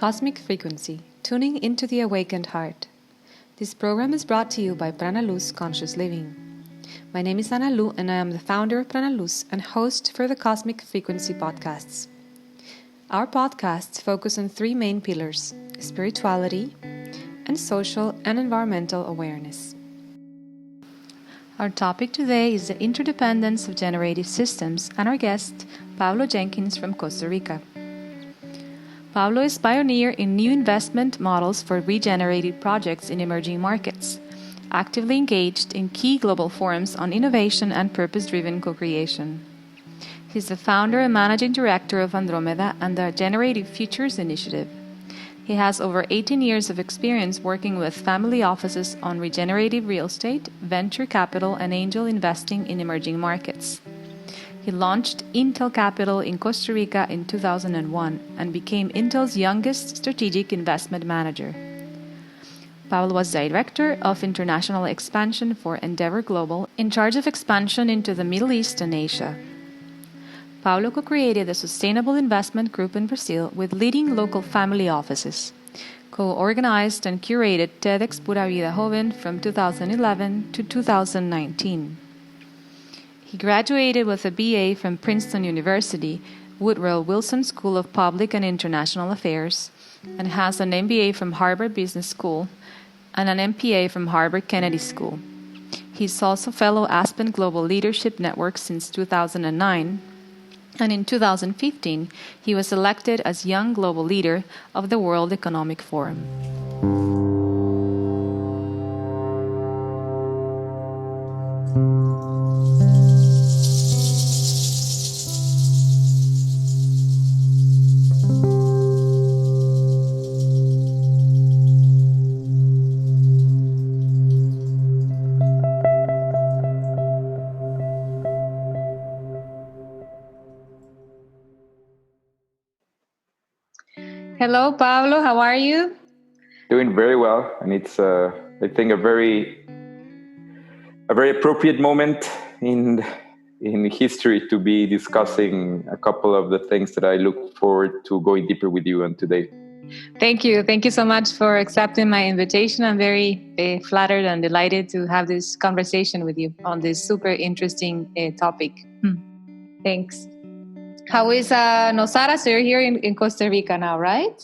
Cosmic Frequency, Tuning into the Awakened Heart. This program is brought to you by Prana Luz Conscious Living. My name is Ana Lu, and I am the founder of Prana Luz and host for the Cosmic Frequency podcasts. Our podcasts focus on three main pillars: spirituality and social and environmental awareness. Our topic today is the interdependence of generative systems, and our guest, Pablo Jenkins from Costa Rica. Pablo is pioneer in new investment models for regenerative projects in emerging markets, actively engaged in key global forums on innovation and purpose-driven co-creation. He's the founder and managing director of Andromeda and the Generative Futures Initiative. He has over 18 years of experience working with family offices on regenerative real estate, venture capital, and angel investing in emerging markets. He launched Intel Capital in Costa Rica in 2001 and became Intel's youngest strategic investment manager. Pablo was director of international expansion for Endeavor Global, in charge of expansion into the Middle East and Asia. Pablo co-created a sustainable investment group in Brazil with leading local family offices, co-organized and curated TEDxPuraVidaJoven from 2011 to 2019. He graduated with a BA from Princeton University, Woodrow Wilson School of Public and International Affairs, and has an MBA from Harvard Business School and an MPA from Harvard Kennedy School. He's also fellow Aspen Global Leadership Network since 2009, and in 2015, he was elected as Young Global Leader of the World Economic Forum. Hello, Pablo. How are you? Doing very well, and it's I think a very appropriate moment in history to be discussing a couple of the things that I look forward to going deeper with you on today. Thank you. Thank you so much for accepting my invitation. I'm very flattered and delighted to have this conversation with you on this super interesting topic. Thanks. How is Nosara? So you're here in Costa Rica now, right?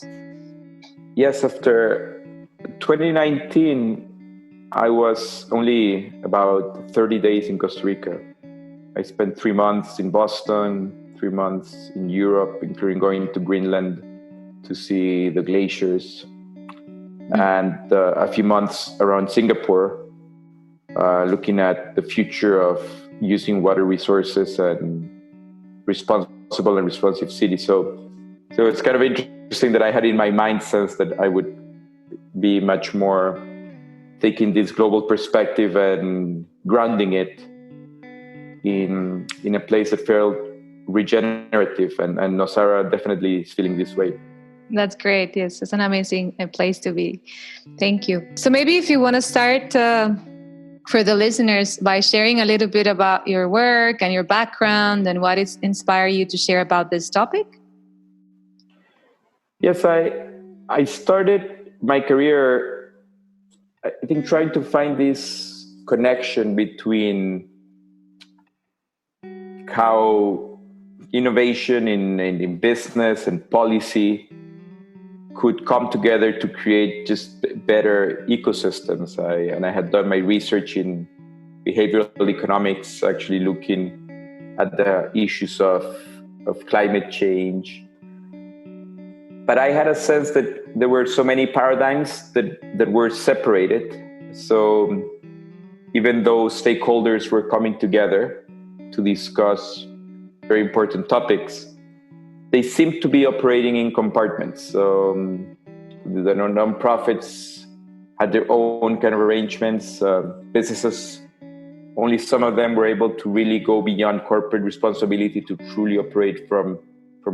Yes, after 2019, I was only about 30 days in Costa Rica. I spent 3 months in Boston, 3 months in Europe, including going to Greenland to see the glaciers, and a few months around Singapore, looking at the future of using water resources and responsible and responsive cities. So it's kind of interesting that I had in my mind sense that I would be much more taking this global perspective and grounding it in a place that felt regenerative, and Nosara definitely is feeling this way. That's great. Yes, it's an amazing place to be. Thank you. So maybe if you want to start for the listeners by sharing a little bit about your work and your background and what is inspired you to share about this topic. Yes, I started my career, I think, trying to find this connection between how innovation in business and policy could come together to create just better ecosystems. I had done my research in behavioral economics, actually looking at the issues of climate change. But I had a sense that there were so many paradigms that were separated. So even though stakeholders were coming together to discuss very important topics, they seem to be operating in compartments. So the non-profits had their own kind of arrangements. Businesses, only some of them were able to really go beyond corporate responsibility to truly operate from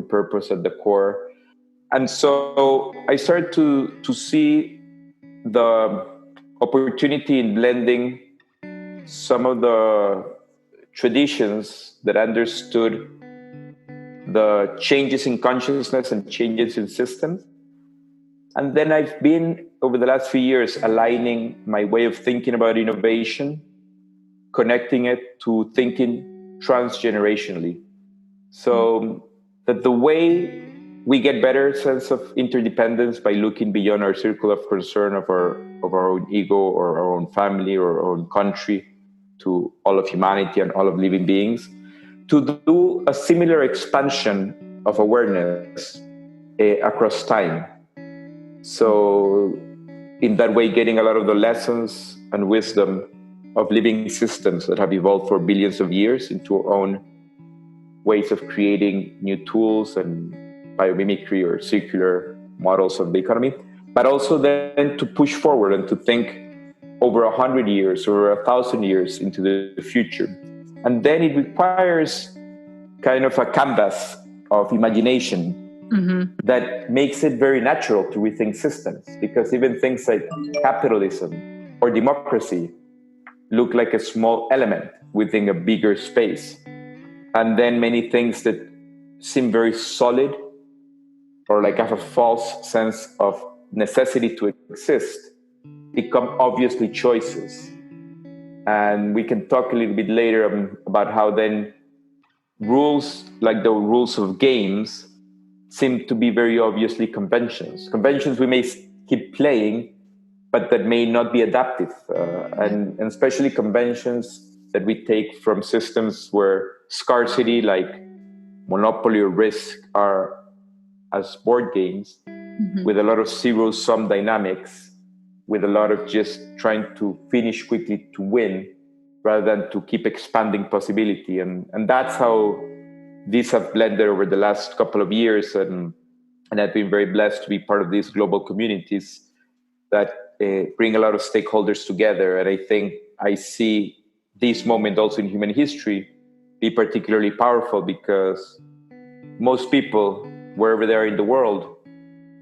purpose at the core. And so I started to see the opportunity in blending some of the traditions that understood the changes in consciousness and changes in systems And then I've been, over the last few years, aligning my way of thinking about innovation, connecting it to thinking transgenerationally. So that the way we get better sense of interdependence by looking beyond our circle of concern of our own ego or our own family or our own country to all of humanity and all of living beings, to do a similar expansion of awareness across time. So in that way, getting a lot of the lessons and wisdom of living systems that have evolved for billions of years into our own ways of creating new tools and biomimicry or circular models of the economy, but also then to push forward and to think over 100 years or 1,000 years into the future. And then it requires kind of a canvas of imagination that makes it very natural to rethink systems, because even things like capitalism or democracy look like a small element within a bigger space. And then many things that seem very solid or like have a false sense of necessity to exist become obviously choices. And we can talk a little bit later about how then rules, like the rules of games, seem to be very obviously conventions. Conventions we may keep playing, but that may not be adaptive. And especially conventions that we take from systems where scarcity, like Monopoly or Risk, are as board games with a lot of zero-sum dynamics, with a lot of just trying to finish quickly to win rather than to keep expanding possibility. And that's how these have blended over the last couple of years. And I've been very blessed to be part of these global communities that bring a lot of stakeholders together. And I think I see this moment also in human history be particularly powerful, because most people, wherever they are in the world,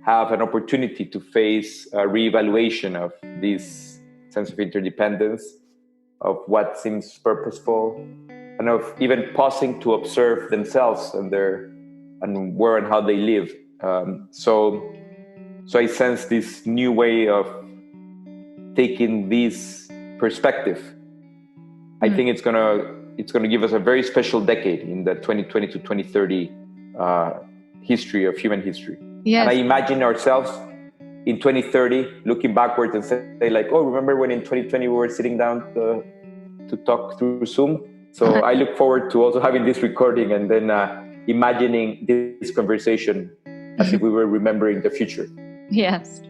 have an opportunity to face a reevaluation of this sense of interdependence, of what seems purposeful, and of even pausing to observe themselves and where and how they live. So I sense this new way of taking this perspective. I think it's gonna give us a very special decade in the 2020 to 2030 history of human history. Yes. And I imagine ourselves in 2030 looking backwards and say like, oh, remember when in 2020 we were sitting down to talk through Zoom? So I look forward to also having this recording and then imagining this conversation as if we were remembering the future. Yes.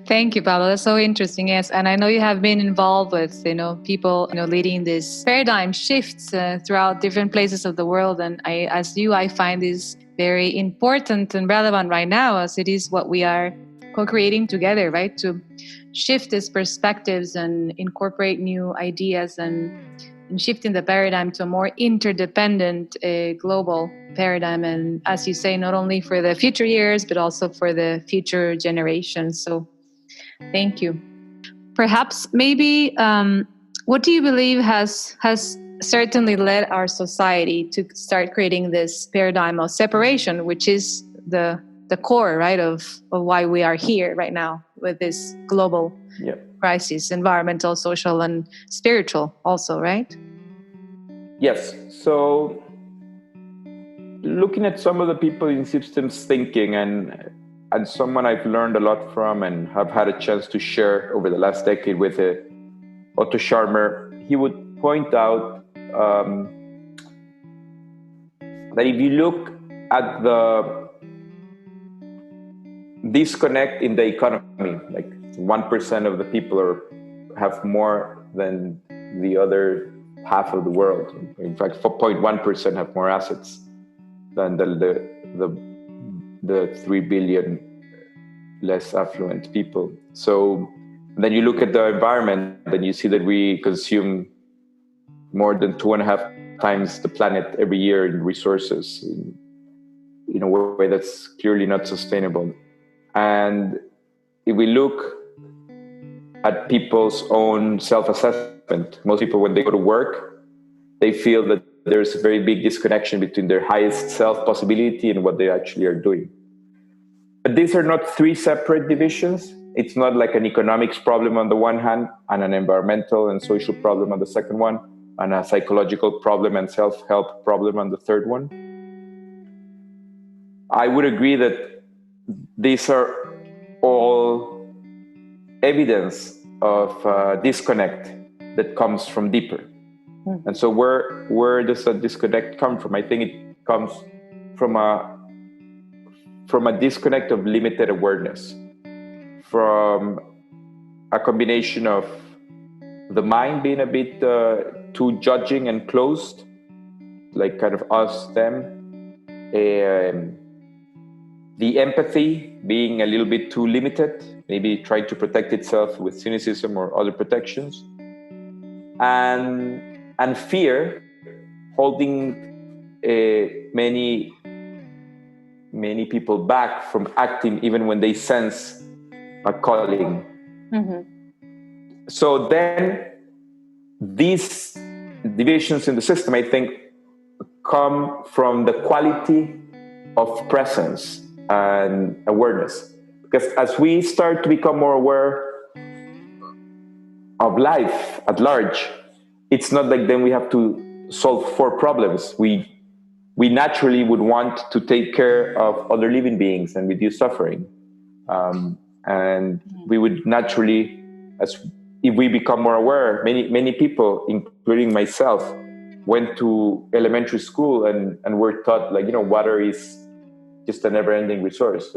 Thank you, Pablo. That's so interesting. Yes. And I know you have been involved with, people, leading these paradigm shifts throughout different places of the world. And I find this very important and relevant right now, as it is what we are co-creating together, right? To shift these perspectives and incorporate new ideas and shifting the paradigm to a more interdependent global paradigm. And as you say, not only for the future years, but also for the future generations. So thank you. Perhaps maybe what do you believe has certainly led our society to start creating this paradigm of separation, which is the core, right, of why we are here right now with this global crisis, environmental, social, and spiritual also, right? Yes. So looking at some of the people in systems thinking and someone I've learned a lot from and have had a chance to share over the last decade with Otto Scharmer, he would point out that if you look at the disconnect in the economy, like 1% of the people have more than the other half of the world. In fact, 4.1% have more assets than the 3 billion less affluent people. So then you look at the environment, then you see that we consume more than 2.5 times the planet every year in resources in a way that's clearly not sustainable. And if we look at people's own self-assessment, most people, when they go to work, they feel that there's a very big disconnection between their highest self possibility and what they actually are doing. But these are not three separate divisions. It's not like an economics problem on the one hand and an environmental and social problem on the second one, and a psychological problem and self-help problem on the third one. I would agree that these are all evidence of disconnect that comes from deeper. Mm-hmm. And so where does that disconnect come from? I think it comes from a disconnect of limited awareness, from a combination of the mind being a bit too judging and closed, like kind of us, them, the empathy being a little bit too limited, maybe trying to protect itself with cynicism or other protections, and fear holding many people back from acting even when they sense a calling. Mm-hmm. So then these divisions in the system, I think, come from the quality of presence and awareness. Because as we start to become more aware of life at large, it's not like then we have to solve 4 problems. We naturally would want to take care of other living beings and reduce suffering. And we would naturally, if we become more aware, many people, including myself, went to elementary school and were taught, like, water is just a never-ending resource.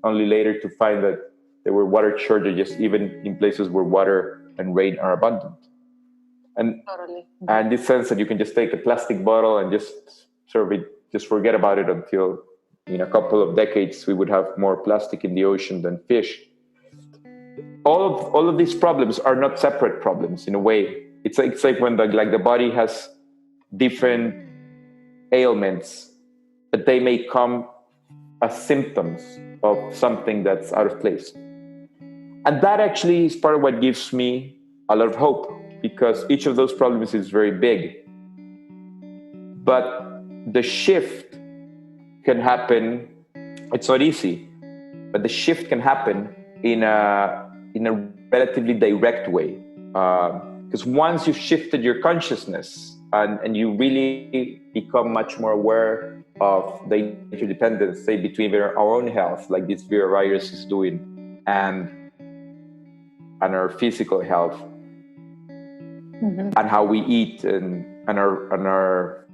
Only later to find that there were water shortages, even in places where water and rain are abundant. And totally. And this sense that you can just take a plastic bottle and just forget about it until in a couple of decades we would have more plastic in the ocean than fish. All of these problems are not separate problems in a way. It's like when the body has different ailments, but they may come as symptoms of something that's out of place. And that actually is part of what gives me a lot of hope, because each of those problems is very big. But the shift can happen. It's not easy, but the shift can happen in a relatively direct way. Because once you've shifted your consciousness and you really become much more aware of the interdependence, say, between our own health, like this virus is doing, and our physical health, mm-hmm. and how we eat, and our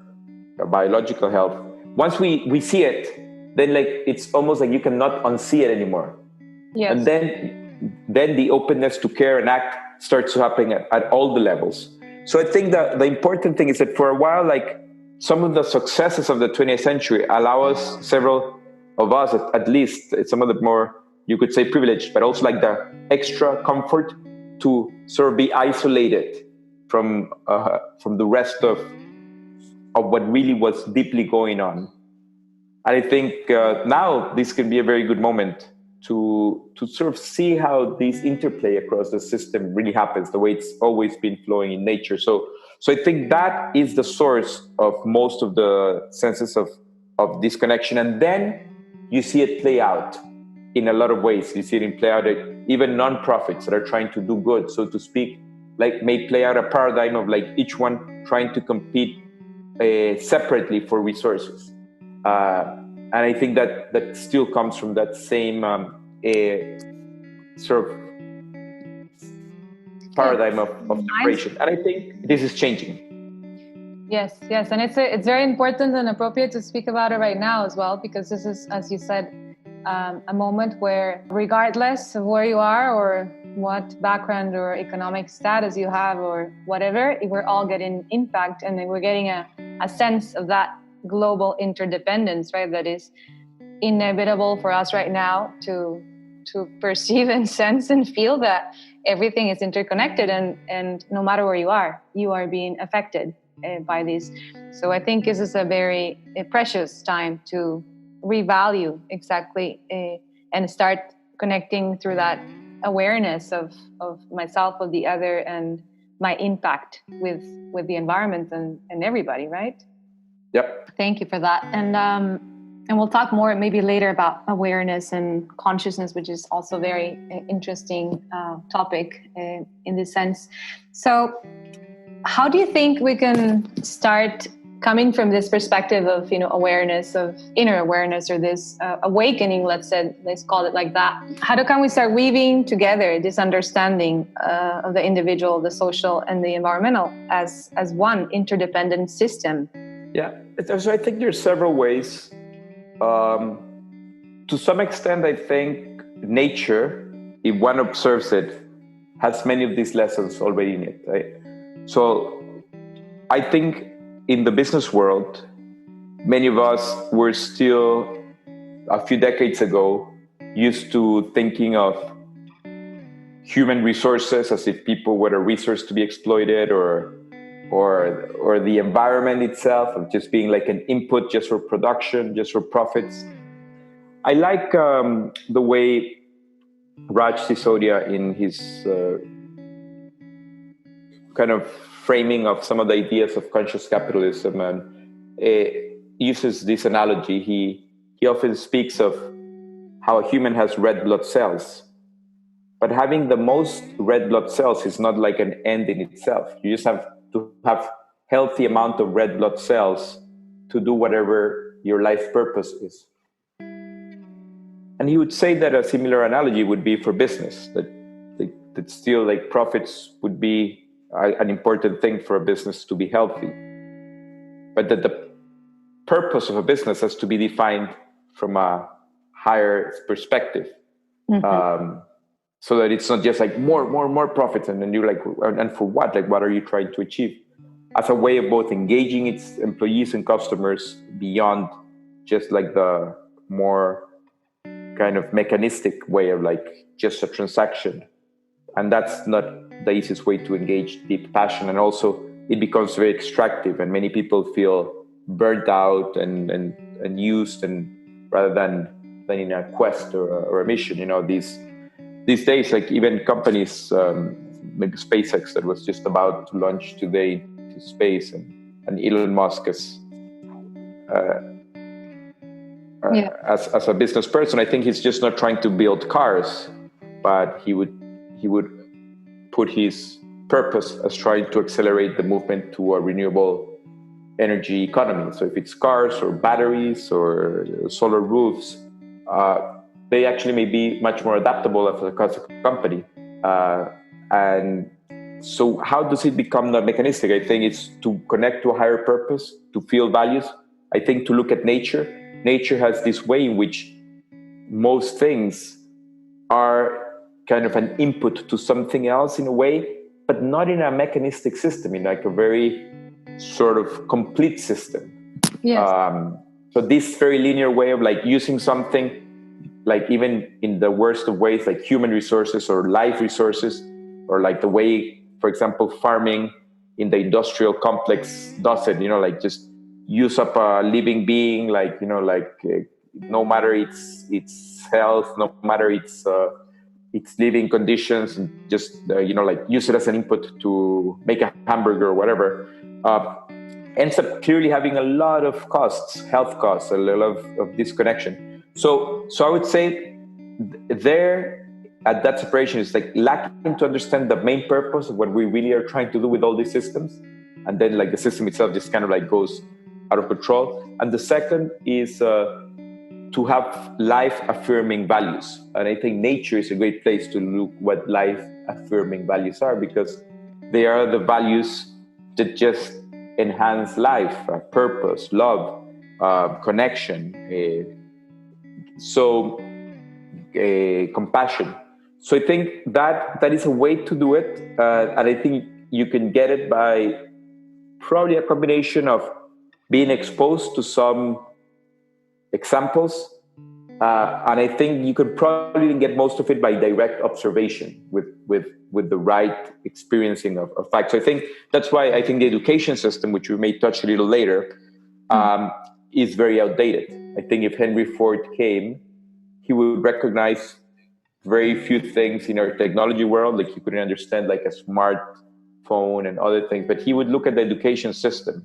biological health. Once we see it, then it's almost like you cannot unsee it anymore. Yes. And then the openness to care and act starts to happen at all the levels. So I think that the important thing is that for a while, some of the successes of the 20th century allow us, several of us at least, some of the more, you could say, privileged, but also the extra comfort to sort of be isolated from the rest of what really was deeply going on. And I think now this can be a very good moment to sort of see how this interplay across the system really happens, the way it's always been flowing in nature. So I think that is the source of most of the senses of disconnection. And then you see it play out in a lot of ways. You see it play out even nonprofits that are trying to do good, so to speak, may play out a paradigm of each one trying to compete separately for resources. And I think that still comes from that same sort of paradigm of separation. And I think this is changing. Yes. And it's very important and appropriate to speak about it right now as well, because this is, as you said, a moment where, regardless of where you are or what background or economic status you have or whatever, we're all getting impact, and we're getting a sense of that global interdependence, right? That is inevitable for us right now to perceive and sense and feel that everything is interconnected, and no matter where you are being affected by this. So I think this is a very precious time to revalue exactly and start connecting through that awareness of myself, of the other, and my impact with the environment and everybody, right? Yep. Thank you for that. And And we'll talk more maybe later about awareness and consciousness, which is also very interesting topic in this sense. So how do you think we can start coming from this perspective of, awareness, of inner awareness, or this awakening, let's call it like that? How can we start weaving together this understanding of the individual, the social, and the environmental as one interdependent system? Yeah, so I think there's several ways. To some extent, I think nature, if one observes it, has many of these lessons already in it. Right? So I think in the business world, many of us were still, a few decades ago, used to thinking of human resources as if people were a resource to be exploited, or the environment itself of just being like an input just for production, just for profits. I like the way Raj Sisodia, in his kind of framing of some of the ideas of conscious capitalism, and uses this analogy. He often speaks of how a human has red blood cells, but having the most red blood cells is not like an end in itself. You just have to have healthy amount of red blood cells to do whatever your life purpose is. And he would say that a similar analogy would be for business, that still like profits would be an important thing for a business to be healthy, but that the purpose of a business has to be defined from a higher perspective. Mm-hmm. So that it's not just like more profits, and then you're like, and for what? Like, what are you trying to achieve? As a way of both engaging its employees and customers beyond just like the more kind of mechanistic way of like just a transaction. And that's not the easiest way to engage deep passion. And also it becomes very extractive, and many people feel burnt out and used, and rather than in a quest or a mission, these days, like even companies, like SpaceX, that was just about to launch today to space, and Elon Musk as a business person, I think he's just not trying to build cars, but he would put his purpose as trying to accelerate the movement to a renewable energy economy. So if it's cars or batteries or solar roofs, they actually may be much more adaptable as a company. And so how does it become not mechanistic? I think it's to connect to a higher purpose, to feel values. I think to look at nature. Nature has this way in which most things are kind of an input to something else in a way, but not in a mechanistic system, in like a very sort of complete system. Yes. So this very linear way of like using something, like even in the worst of ways, like human resources or life resources, or like the way, for example, farming in the industrial complex does it, like just use up a living being, like, no matter its health, no matter its living conditions, and just, like use it as an input to make a hamburger or whatever, ends up clearly having a lot of costs, health costs, a lot of disconnection. So I would say there at that separation is like lacking to understand the main purpose of what we really are trying to do with all these systems. And then like the system itself just kind of like goes out of control. And the second is to have life affirming values. And I think nature is a great place to look what life affirming values are, because they are the values that just enhance life, purpose, love, connection, compassion. So I think that is a way to do it, and I think you can get it by probably a combination of being exposed to some examples, and I think you could probably get most of it by direct observation with the right experiencing of facts. So I think that's why I think the education system, which we may touch a little later, is very outdated. I think if Henry Ford came, he would recognize very few things in our technology world. Like he couldn't understand like a smartphone and other things, but he would look at the education system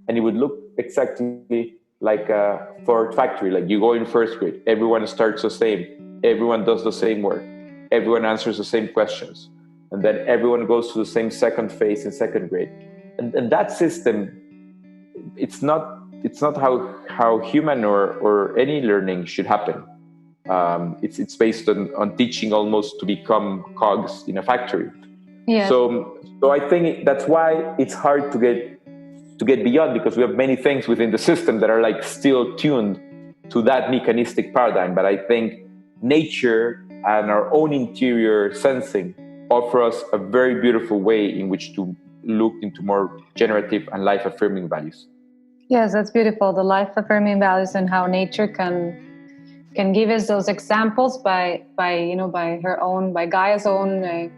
and he would look exactly like a Ford factory. Like you go in first grade, everyone starts the same, everyone does the same work, everyone answers the same questions, and then everyone goes to the same second phase in second grade. And that system, it's not how human or any learning should happen. It's based on teaching almost to become cogs in a factory. Yes. So I think that's why it's hard to get beyond, because we have many things within the system that are like still tuned to that mechanistic paradigm. But I think nature and our own interior sensing offer us a very beautiful way in which to look into more generative and life-affirming values. Yes, that's beautiful. The life-affirming values and how nature can give us those examples by Gaia's own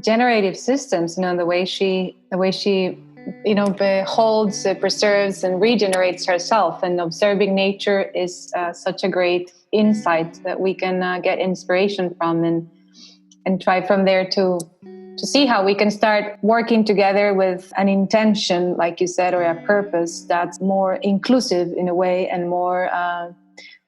generative systems. The way she beholds, preserves, and regenerates herself. And observing nature is such a great insight that we can get inspiration from and try from there to see how we can start working together with an intention, like you said, or a purpose that's more inclusive in a way and more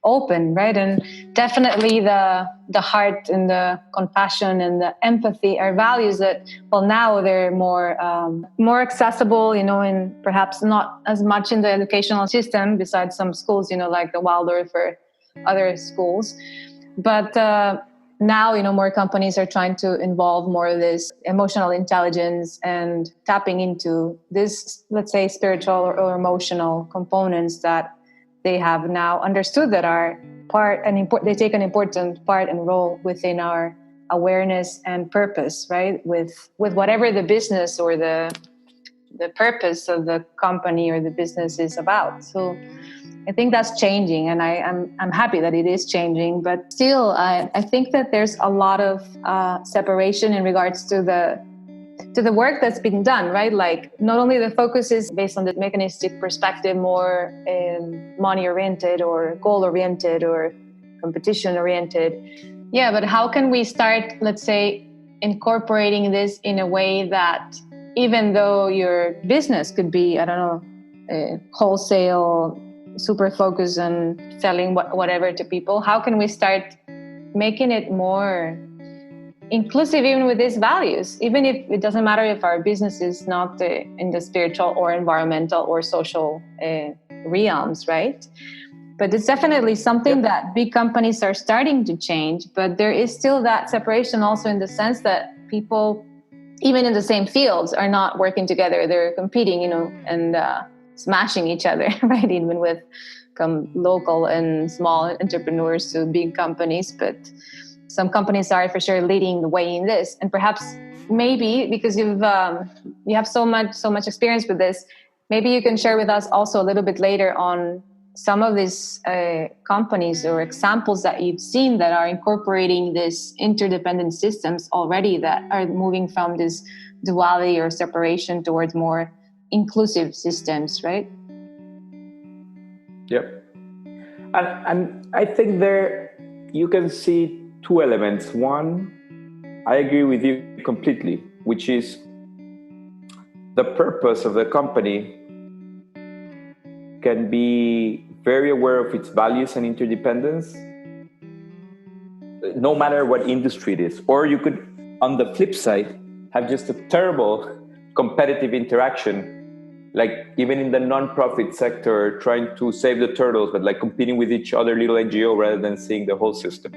open, right? And definitely the heart and the compassion and the empathy are values that, well, now they're more accessible, and perhaps not as much in the educational system besides some schools, like the Waldorf or other schools. But now, more companies are trying to involve more of this emotional intelligence and tapping into this, let's say, spiritual or emotional components that they have now understood that are they take an important part and role within our awareness and purpose, right? With whatever the business or the purpose of the company or the business is about. So I think that's changing, and I'm happy that it is changing. But still, I think that there's a lot of separation in regards to the work that's being done, right? Like not only the focus is based on the mechanistic perspective, more money-oriented or goal-oriented or competition-oriented. Yeah, but how can we start, let's say, incorporating this in a way that even though your business could be, I don't know, wholesale, super focused on selling whatever to people, how can we start making it more inclusive even with these values, even if it doesn't matter if our business is not in the spiritual or environmental or social realms, right? But it's definitely something that big companies are starting to change, but there is still that separation also in the sense that people, even in the same fields, are not working together. They're competing, and smashing each other, right? Even with local and small entrepreneurs to big companies, but some companies are for sure leading the way in this. And perhaps maybe because you have so much experience with this, maybe you can share with us also a little bit later on some of these companies or examples that you've seen that are incorporating these interdependent systems already, that are moving from this duality or separation towards more inclusive systems, right? Yep. And I think there you can see two elements. One, I agree with you completely, which is the purpose of the company can be very aware of its values and interdependence, no matter what industry it is. Or you could, on the flip side, have just a terrible competitive interaction, like even in the non-profit sector, trying to save the turtles, but like competing with each other, little NGO, rather than seeing the whole system.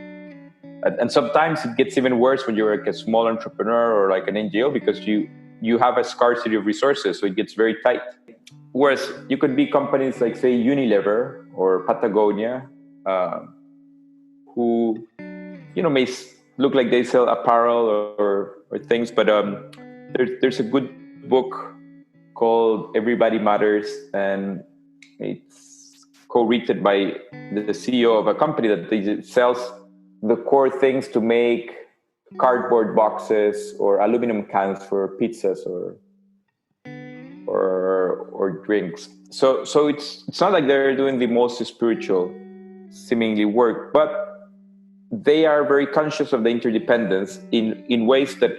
And sometimes it gets even worse when you're like a small entrepreneur or like an NGO, because you have a scarcity of resources, so it gets very tight. Whereas you could be companies like, say, Unilever or Patagonia, who, may look like they sell apparel or things, but there's a good book called Everybody Matters, and it's co-written by the CEO of a company that sells the core things to make cardboard boxes or aluminum cans for pizzas or drinks. So it's not like they're doing the most spiritual seemingly work, but they are very conscious of the interdependence in ways that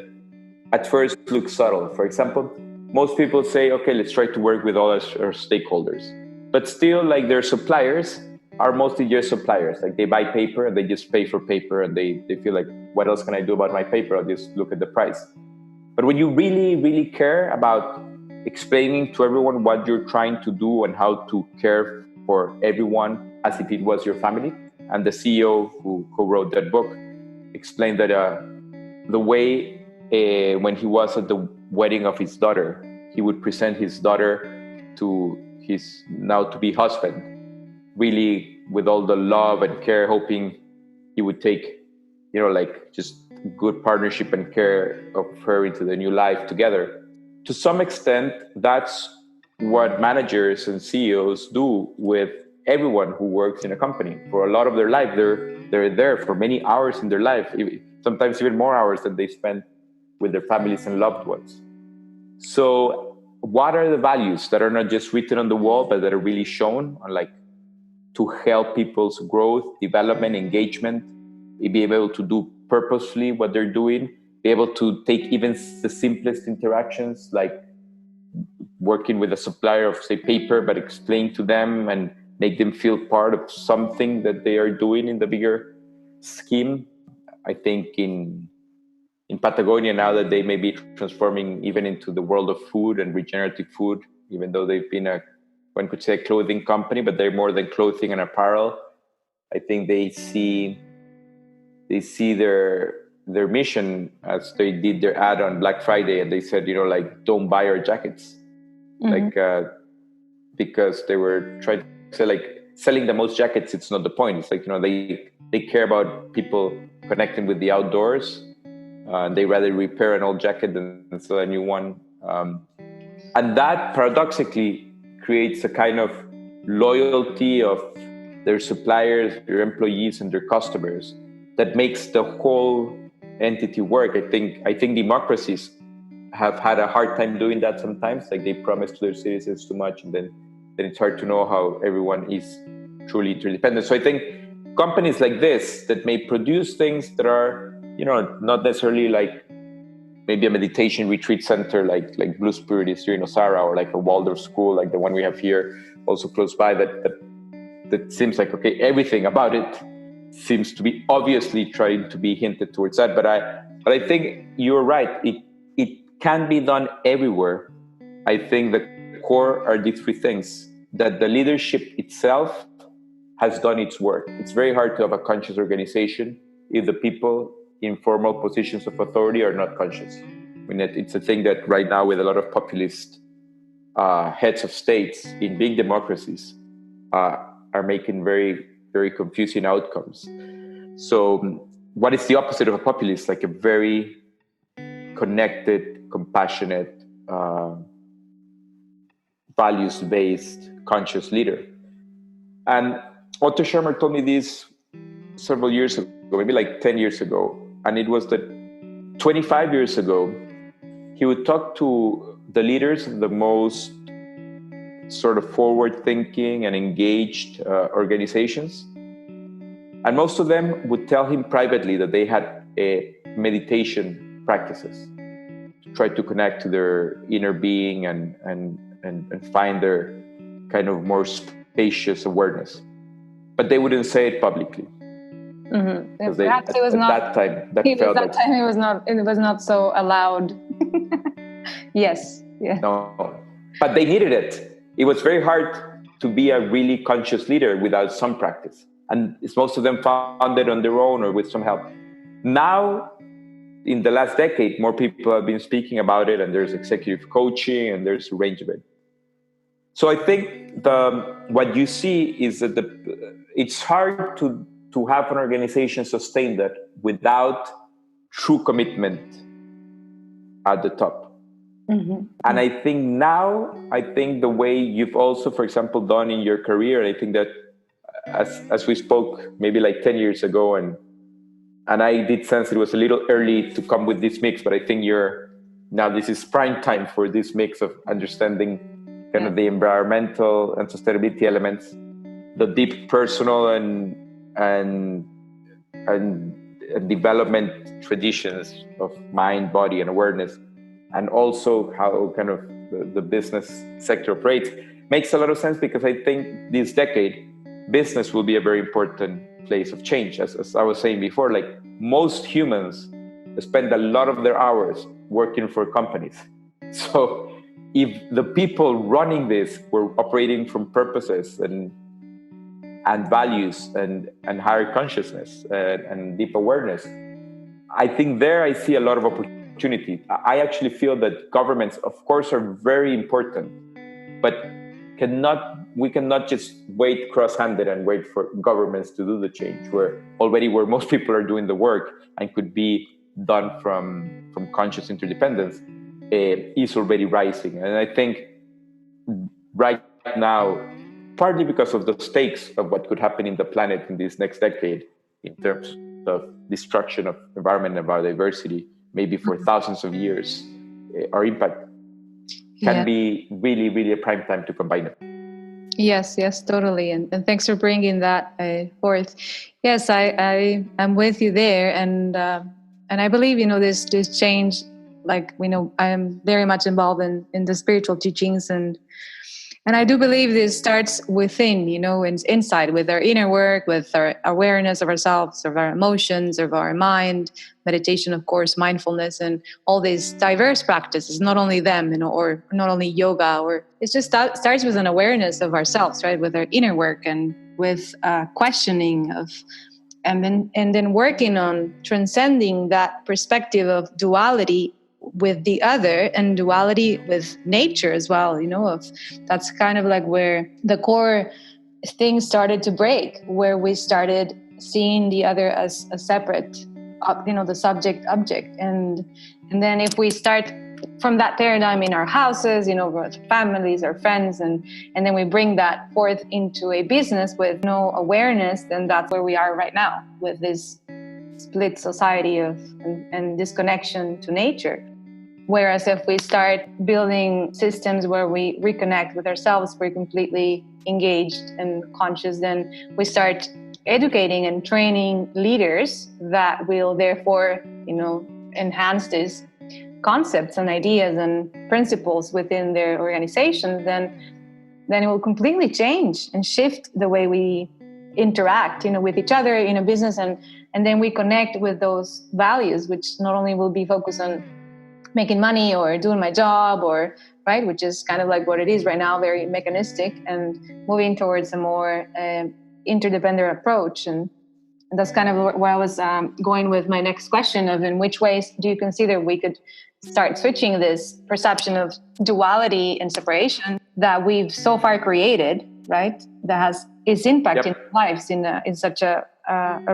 at first look subtle. For example, most people say, okay, let's try to work with all our stakeholders. but still, like, their suppliers are mostly just suppliers. Like, they buy paper and they just pay for paper, and they feel like, what else can I do about my paper? I'll just look at the price. But when you really, really care about explaining to everyone what you're trying to do and how to care for everyone as if it was your family, and the CEO who wrote that book explained that the way when he was at the wedding of his daughter, he would present his daughter to his now-to-be husband, really with all the love and care, hoping he would take, like, just good partnership and care of her into the new life together. To some extent, that's what managers and CEOs do with everyone who works in a company. For a lot of their life, they're there for many hours in their life, sometimes even more hours than they spend with their families and loved ones. So what are the values that are not just written on the wall, but that are really shown on, like, to help people's growth, development, engagement, be able to do purposefully what they're doing, be able to take even the simplest interactions, like working with a supplier of, say, paper, but explain to them and make them feel part of something that they are doing in the bigger scheme. I think in Patagonia now, that they may be transforming even into the world of food and regenerative food, even though they've been one could say, a clothing company, but they're more than clothing and apparel. I think they see their mission, as they did their ad on Black Friday, and they said, like, don't buy our jackets. Like, because they were trying to say, like, selling the most jackets, it's not the point. It's like, they care about people connecting with the outdoors. They rather repair an old jacket than sell a new one. And that paradoxically creates a kind of loyalty of their suppliers, their employees, and their customers that makes the whole entity work. I think democracies have had a hard time doing that sometimes. Like, they promise to their citizens too much, and then it's hard to know how everyone is truly interdependent. So I think companies like this that may produce things that are, not necessarily like maybe a meditation retreat center like Blue Spirit is here in Osara, or like a Waldorf school like the one we have here also close by, that seems like, okay, everything about it seems to be obviously trying to be hinted towards that. But I think you're right. It can be done everywhere. I think the core are these three things: that the leadership itself has done its work. It's very hard to have a conscious organization if the people in formal positions of authority are not conscious. I mean, it's a thing that right now, with a lot of populist heads of states in big democracies, are making very, very confusing outcomes. So what is the opposite of a populist? Like a very connected, compassionate, values-based, conscious leader. And Otto Scharmer told me this several years ago, maybe like 10 years ago. And it was that 25 years ago, he would talk to the leaders of the most sort of forward-thinking and engaged organizations. And most of them would tell him privately that they had meditation practices to try to connect to their inner being and find their kind of more spacious awareness. But they wouldn't say it publicly. Mm-hmm. Perhaps it was not at that time. It was not so allowed. Yes. Yeah. No, but they needed it. It was very hard to be a really conscious leader without some practice, and most of them found it on their own or with some help. Now, in the last decade, more people have been speaking about it, and there's executive coaching, and there's a range of it. So I think what you see is that it's hard to have an organization sustain that without true commitment at the top. Mm-hmm. And I think the way you've also, for example, done in your career, I think that as we spoke maybe like 10 years ago, and I did sense it was a little early to come with this mix, but I think this is prime time for this mix of understanding kind of the environmental and sustainability elements, the deep personal and development traditions of mind, body, and awareness, and also how kind of the business sector operates. makes a lot of sense because I think this decade, business will be a very important place of change. As I was saying before, like most humans spend a lot of their hours working for companies. So if the people running this were operating from purposes and values and higher consciousness and deep awareness, I think there I see a lot of opportunity. I actually feel that governments, of course, are very important, but we cannot just wait cross-handed and wait for governments to do the change, where most people are doing the work and could be done from conscious interdependence is already rising. And I think right now, partly because of the stakes of what could happen in the planet in this next decade in terms of destruction of environment and biodiversity, maybe for thousands of years, our impact can be really, really a prime time to combine it. Yes, totally. And thanks for bringing that forth. Yes, I am with you there. And I believe, this change, like, I am very much involved in the spiritual teachings, and I do believe this starts within, inside, with our inner work, with our awareness of ourselves, of our emotions, of our mind, meditation, of course, mindfulness, and all these diverse practices, not only them, or not only yoga, or it just starts with an awareness of ourselves, right? With our inner work and with questioning of, and then working on transcending that perspective of duality with the other and duality with nature as well, that's kind of like where the core things started to break, where we started seeing the other as a separate, the subject object. And then if we start from that paradigm in our houses, with families or friends, and then we bring that forth into a business with no awareness, then that's where we are right now with this split society and disconnection to nature. Whereas if we start building systems where we reconnect with ourselves, we're completely engaged and conscious, then we start educating and training leaders that will therefore, enhance these concepts and ideas and principles within their organizations, then it will completely change and shift the way we interact, with each other in a business, and then we connect with those values, which not only will be focused on making money or doing my job, or right, which is kind of like what it is right now, very mechanistic, and moving towards a more interdependent approach. And that's kind of where I was going with my next question of, in which ways do you consider we could start switching this perception of duality and separation that we've so far created, right? That has its impact in our lives in such a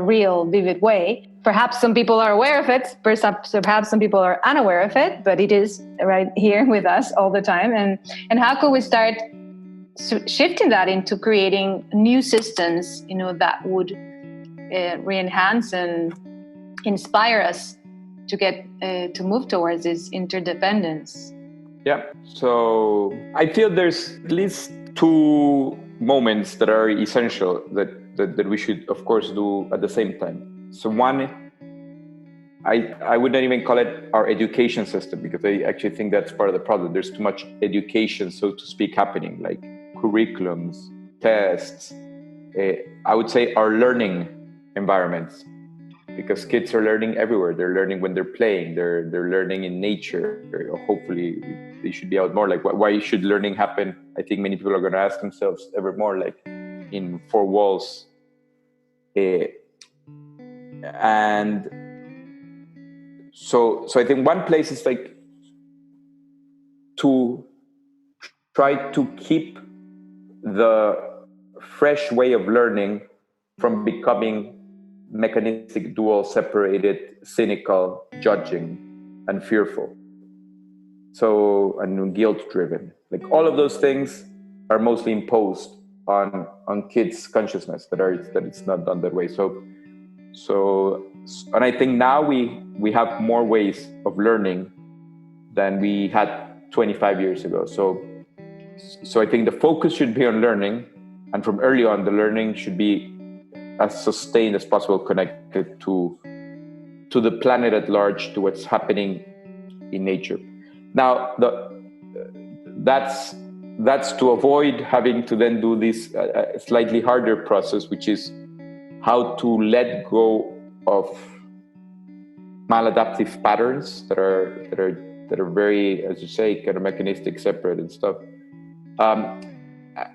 real, vivid way. Perhaps some people are aware of it, perhaps some people are unaware of it, but it is right here with us all the time. And how could we start shifting that into creating new systems, that would re-enhance and inspire us to get to move towards this interdependence? Yeah. So I feel there's at least two moments that are essential that we should, of course, do at the same time. So one, I would not even call it our education system, because I actually think that's part of the problem. There's too much education, so to speak, happening, like curriculums, tests. I would say our learning environments, because kids are learning everywhere. They're learning when they're playing. They're learning in nature. Hopefully, they should be out more. Like, why should learning happen? I think many people are going to ask themselves ever more, like in four walls. And so I think one place is like to try to keep the fresh way of learning from becoming mechanistic, dual, separated, cynical, judging, and fearful. So, and guilt-driven. Like all of those things are mostly imposed on kids' consciousness that it's not done that way. So, and I think now we have more ways of learning than we had 25 years ago. So I think the focus should be on learning, and from early on, the learning should be as sustained as possible, connected to the planet at large, to what's happening in nature. Now, that's that's to avoid having to then do this slightly harder process, which is how to let go of maladaptive patterns that are very, as you say, kind of mechanistic, separate and stuff. And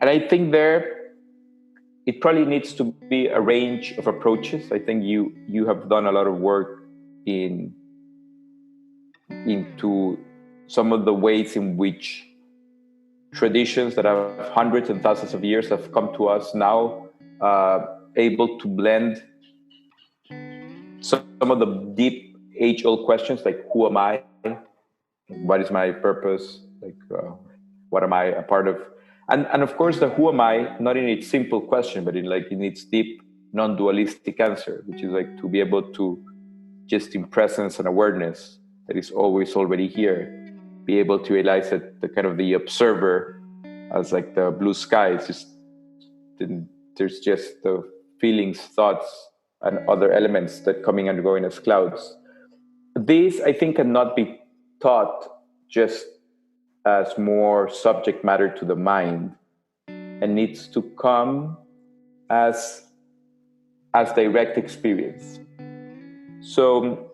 I think it probably needs to be a range of approaches. I think you have done a lot of work into some of the ways in which traditions that have hundreds and thousands of years have come to us now, able to blend some of the deep age-old questions like who am I, what is my purpose, like what am I a part of, and of course the who am I, not in its simple question, but in its deep non-dualistic answer, which is like to be able to just in presence and awareness that is always already here, be able to realize that the observer as like the blue sky is just, there's just the feelings, thoughts, and other elements that coming and going as clouds. These, I think, cannot be taught just as more subject matter to the mind, and needs to come as direct experience. So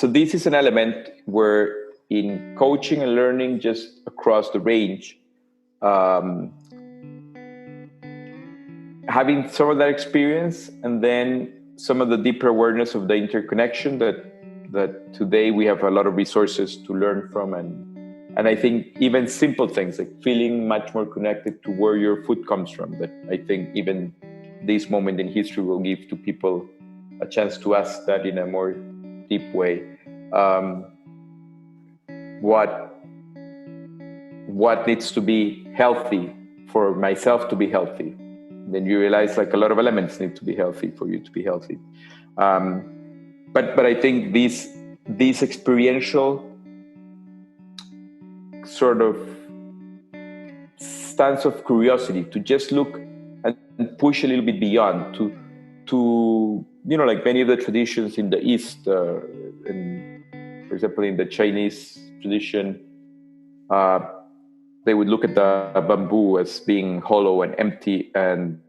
this is an element where in coaching and learning just across the range, having some of that experience and then some of the deeper awareness of the interconnection that today we have a lot of resources to learn from, and I think even simple things like feeling much more connected to where your food comes from, that I think even this moment in history will give to people a chance to ask that in a more deep way. What needs to be healthy for myself to be healthy? Then you realize like a lot of elements need to be healthy for you to be healthy. But I think this experiential sort of stance of curiosity to just look and push a little bit beyond to like many of the traditions in the East, and for example in the Chinese tradition, they would look at the bamboo as being hollow and empty and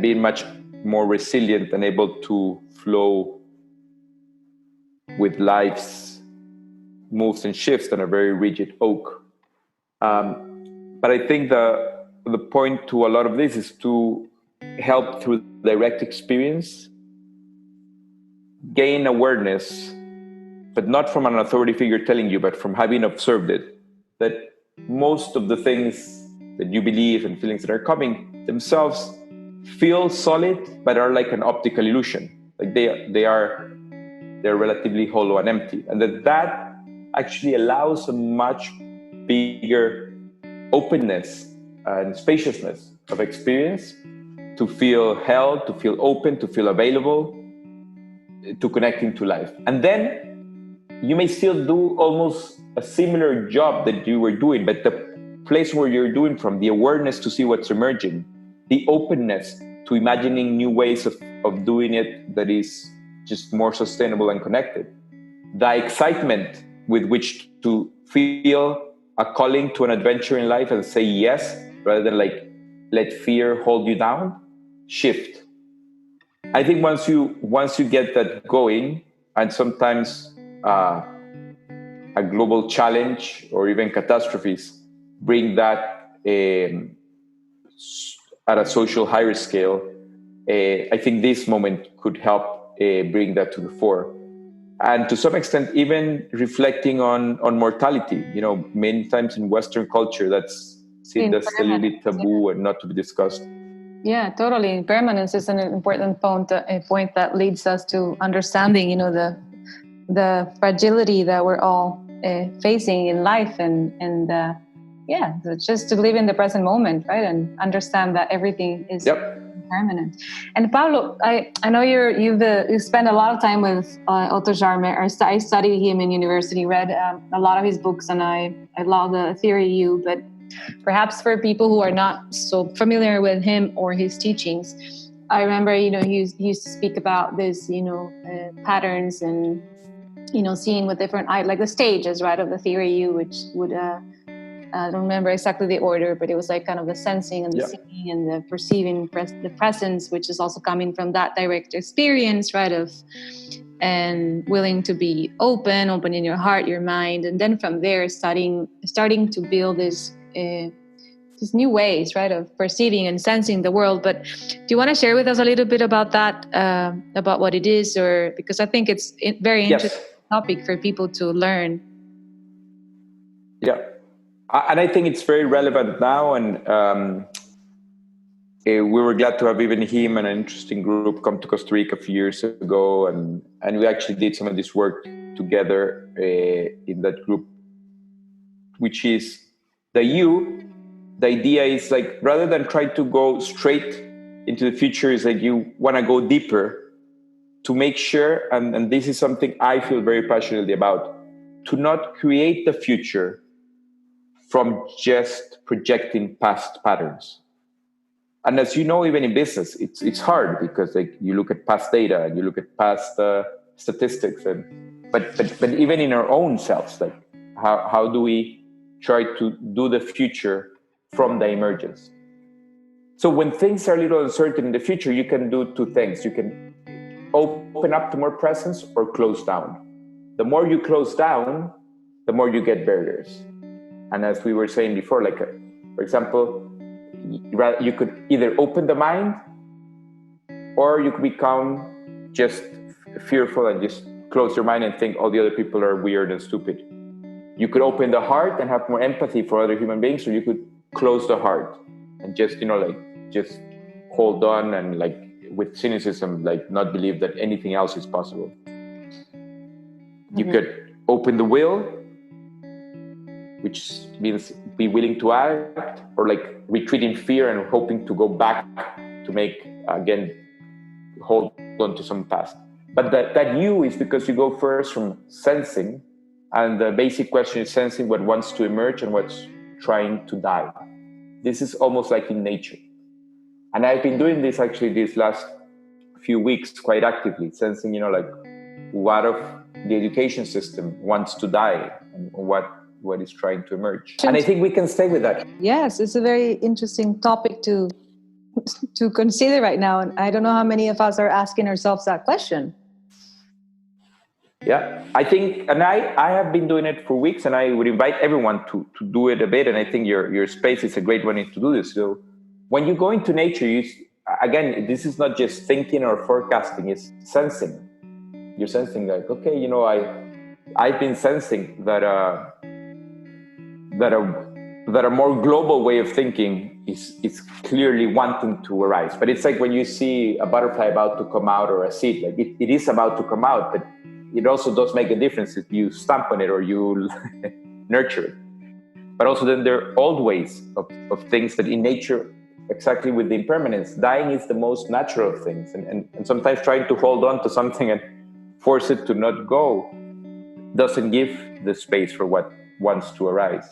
being much more resilient and able to flow with life's moves and shifts than a very rigid oak. But I think the point to a lot of this is to help through direct experience, gain awareness, but not from an authority figure telling you, but from having observed it, that most of the things that you believe and feelings that are coming themselves feel solid, but are like an optical illusion. Like they're relatively hollow and empty. And that actually allows a much bigger openness and spaciousness of experience, to feel held, to feel open, to feel available, to connecting to life. And then you may still do almost a similar job that you were doing, but the place where you're doing from, the awareness to see what's emerging, the openness to imagining new ways of doing it that is just more sustainable and connected, the excitement with which to feel a calling to an adventure in life and say yes, rather than like let fear hold you down, shift. I think once you get that going, and sometimes a global challenge or even catastrophes bring that at a social higher scale, I think this moment could help bring that to the fore. And to some extent, even reflecting on mortality. Many times in Western culture, that's seen as a little bit taboo and not to be discussed. Yeah, totally. Impermanence is an important point that leads us to understanding, the fragility that we're all facing in life, and just to live in the present moment, right, and understand that everything is impermanent. And Pablo, I know you spent a lot of time with Otto Scharmer. I studied him in university, read a lot of his books, and I love the theory but perhaps for people who are not so familiar with him or his teachings, I remember, he used to speak about this, patterns and seeing with different eye, like the stages, right, of the theory U, which would I don't remember exactly the order, but it was like kind of the sensing and the seeing and the perceiving, the presence, which is also coming from that direct experience, right, of and willing to be open in your heart, your mind, and then from there starting to build these new ways, right, of perceiving and sensing the world. But do you want to share with us a little bit about that, about what it is, or because I think it's a very interesting topic for people to learn. Yeah, and I think it's very relevant now, and we were glad to have even him and an interesting group come to Costa Rica a few years ago, and we actually did some of this work together in that group, which is the U. The idea is like, rather than try to go straight into the future, is like you want to go deeper to make sure, and this is something I feel very passionately about, to not create the future from just projecting past patterns. And as you know, even in business, it's hard because like you look at past data and you look at past statistics, but even in our own selves, like how do we try to do the future from the emergence? So when things are a little uncertain in the future, you can do two things. You can open up to more presence or close down. The more you close down, the more you get barriers. And as we were saying before, like, for example, you could either open the mind or you could become just fearful and just close your mind and think all the other people are weird and stupid. You could open the heart and have more empathy for other human beings, or you could close the heart and just, just hold on and like with cynicism, like not believe that anything else is possible. You could open the will, which means be willing to act, or like retreat in fear and hoping to go back to make, again, hold on to some past. But that you is because you go first from sensing, and the basic question is sensing what wants to emerge and what's trying to die. This is almost like in nature. And I've been doing this actually these last few weeks quite actively, sensing, like what of the education system wants to die and what is trying to emerge. And I think we can stay with that. Yes, it's a very interesting topic to consider right now. And I don't know how many of us are asking ourselves that question. Yeah, I think, and I have been doing it for weeks, and I would invite everyone to do it a bit. And I think your space is a great one to do this. So when you go into nature, again, this is not just thinking or forecasting, it's sensing. You're sensing like, okay, I've been sensing that a more global way of thinking is clearly wanting to arise. But it's like when you see a butterfly about to come out or a seed, like it is about to come out, but it also does make a difference if you stamp on it or you nurture it. But also then there are old ways of things that in nature, exactly with the impermanence, dying is the most natural of things. And sometimes trying to hold on to something and force it to not go doesn't give the space for what wants to arise.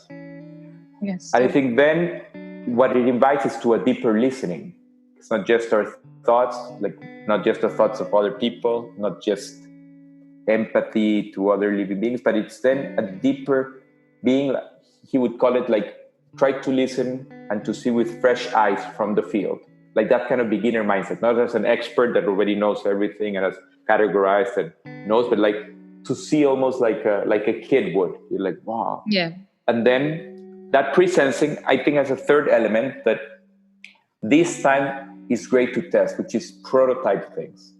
Yes. And I think then what it invites is to a deeper listening. It's not just our thoughts, like not just the thoughts of other people, not just empathy to other living beings, but it's then a deeper being. He would call it like try to listen and to see with fresh eyes from the field, like that kind of beginner mindset, not as an expert that already knows everything and has categorized and knows, but like to see almost like a kid would. You're like, wow. Yeah. And then that pre-sensing, I think, has a third element that this time is great to test, which is prototype things.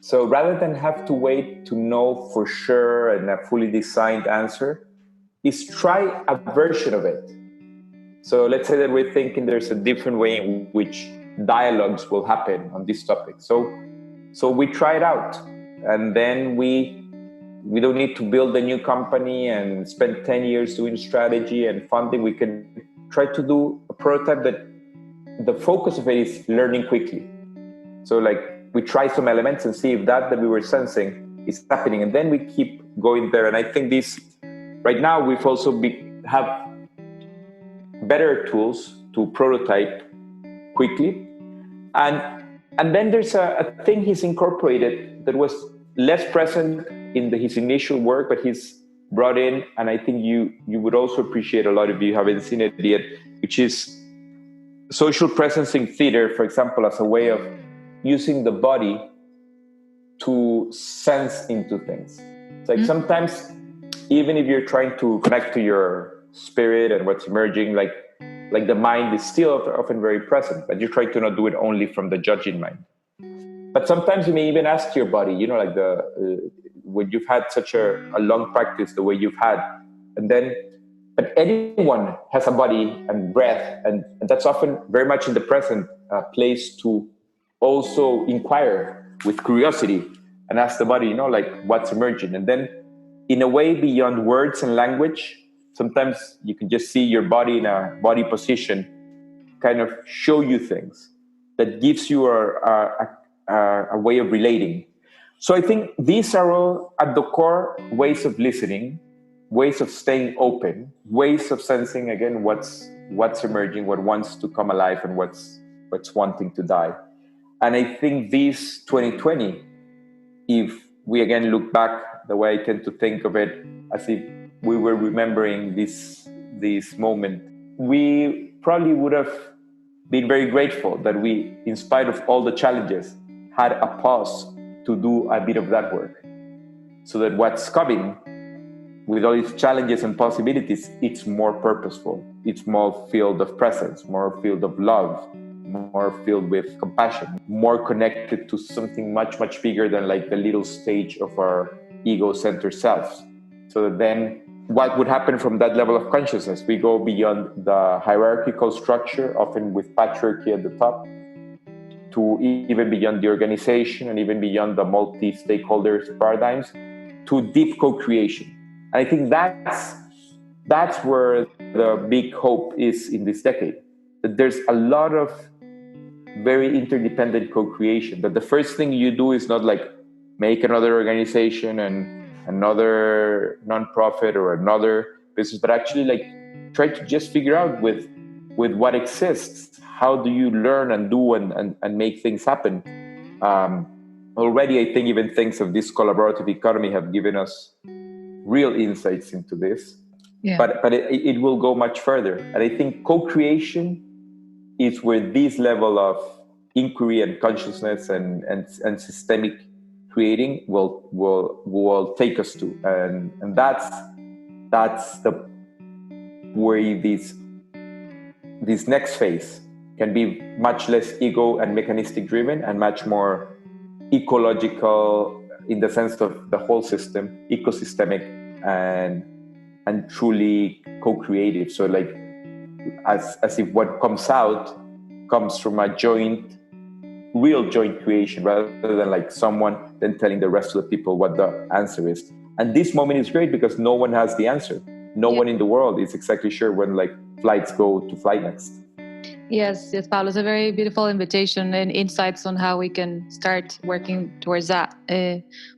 So rather than have to wait to know for sure and a fully designed answer, is try a version of it. So let's say that we're thinking there's a different way in which dialogues will happen on this topic. So we try it out, and then we don't need to build a new company and spend 10 years doing strategy and funding. We can try to do a prototype that the focus of it is learning quickly. So like we try some elements and see if that we were sensing is happening, and then we keep going there. And I think this right now we've also have better tools to prototype quickly. And then there's a thing he's incorporated that was less present in his initial work, but he's brought in, and I think you would also appreciate, a lot of you haven't seen it yet, which is social presencing theater, for example, as a way of using the body to sense into things. It's like sometimes, even if you're trying to connect to your spirit and what's emerging, like the mind is still often very present, but you try to not do it only from the judging mind. But sometimes you may even ask your body, like when you've had such a long practice the way you've had, but anyone has a body and breath, and that's often very much in the present place to also inquire with curiosity and ask the body, what's emerging. And then in a way beyond words and language, sometimes you can just see your body in a body position kind of show you things that gives you a way of relating. So I think these are all at the core ways of listening, ways of staying open, ways of sensing, again, what's emerging, what wants to come alive, and what's wanting to die. And I think this 2020, if we again look back, the way I tend to think of it, as if we were remembering this moment, we probably would have been very grateful that we, in spite of all the challenges, had a pause to do a bit of that work, so that what's coming with all its challenges and possibilities, it's more purposeful, it's more filled of presence, more filled of love, more filled with compassion, more connected to something much, much bigger than like the little stage of our ego-centered selves. So that then what would happen from that level of consciousness? We go beyond the hierarchical structure, often with patriarchy at the top, to even beyond the organization and even beyond the multi-stakeholders paradigms, to deep co-creation. And I think that's where the big hope is in this decade, that there's a lot of very interdependent co-creation, that the first thing you do is not like make another organization and another nonprofit or another business, but actually like try to just figure out with what exists, how do you learn and do and make things happen. Already, I think even things of this collaborative economy have given us real insights into this, but it will go much further. And I think co-creation is where this level of inquiry and consciousness and systemic creating will take us to, and that's the where this next phase can be much less ego and mechanistic driven and much more ecological, in the sense of the whole system, ecosystemic and truly co-creative. So like as if what comes out comes from a real joint creation, rather than like someone then telling the rest of the people what the answer is. And this moment is great because no one has the answer. No one in the world is exactly sure when like flights go to fly next. Yes, Pablo, it's a very beautiful invitation and insights on how we can start working towards that.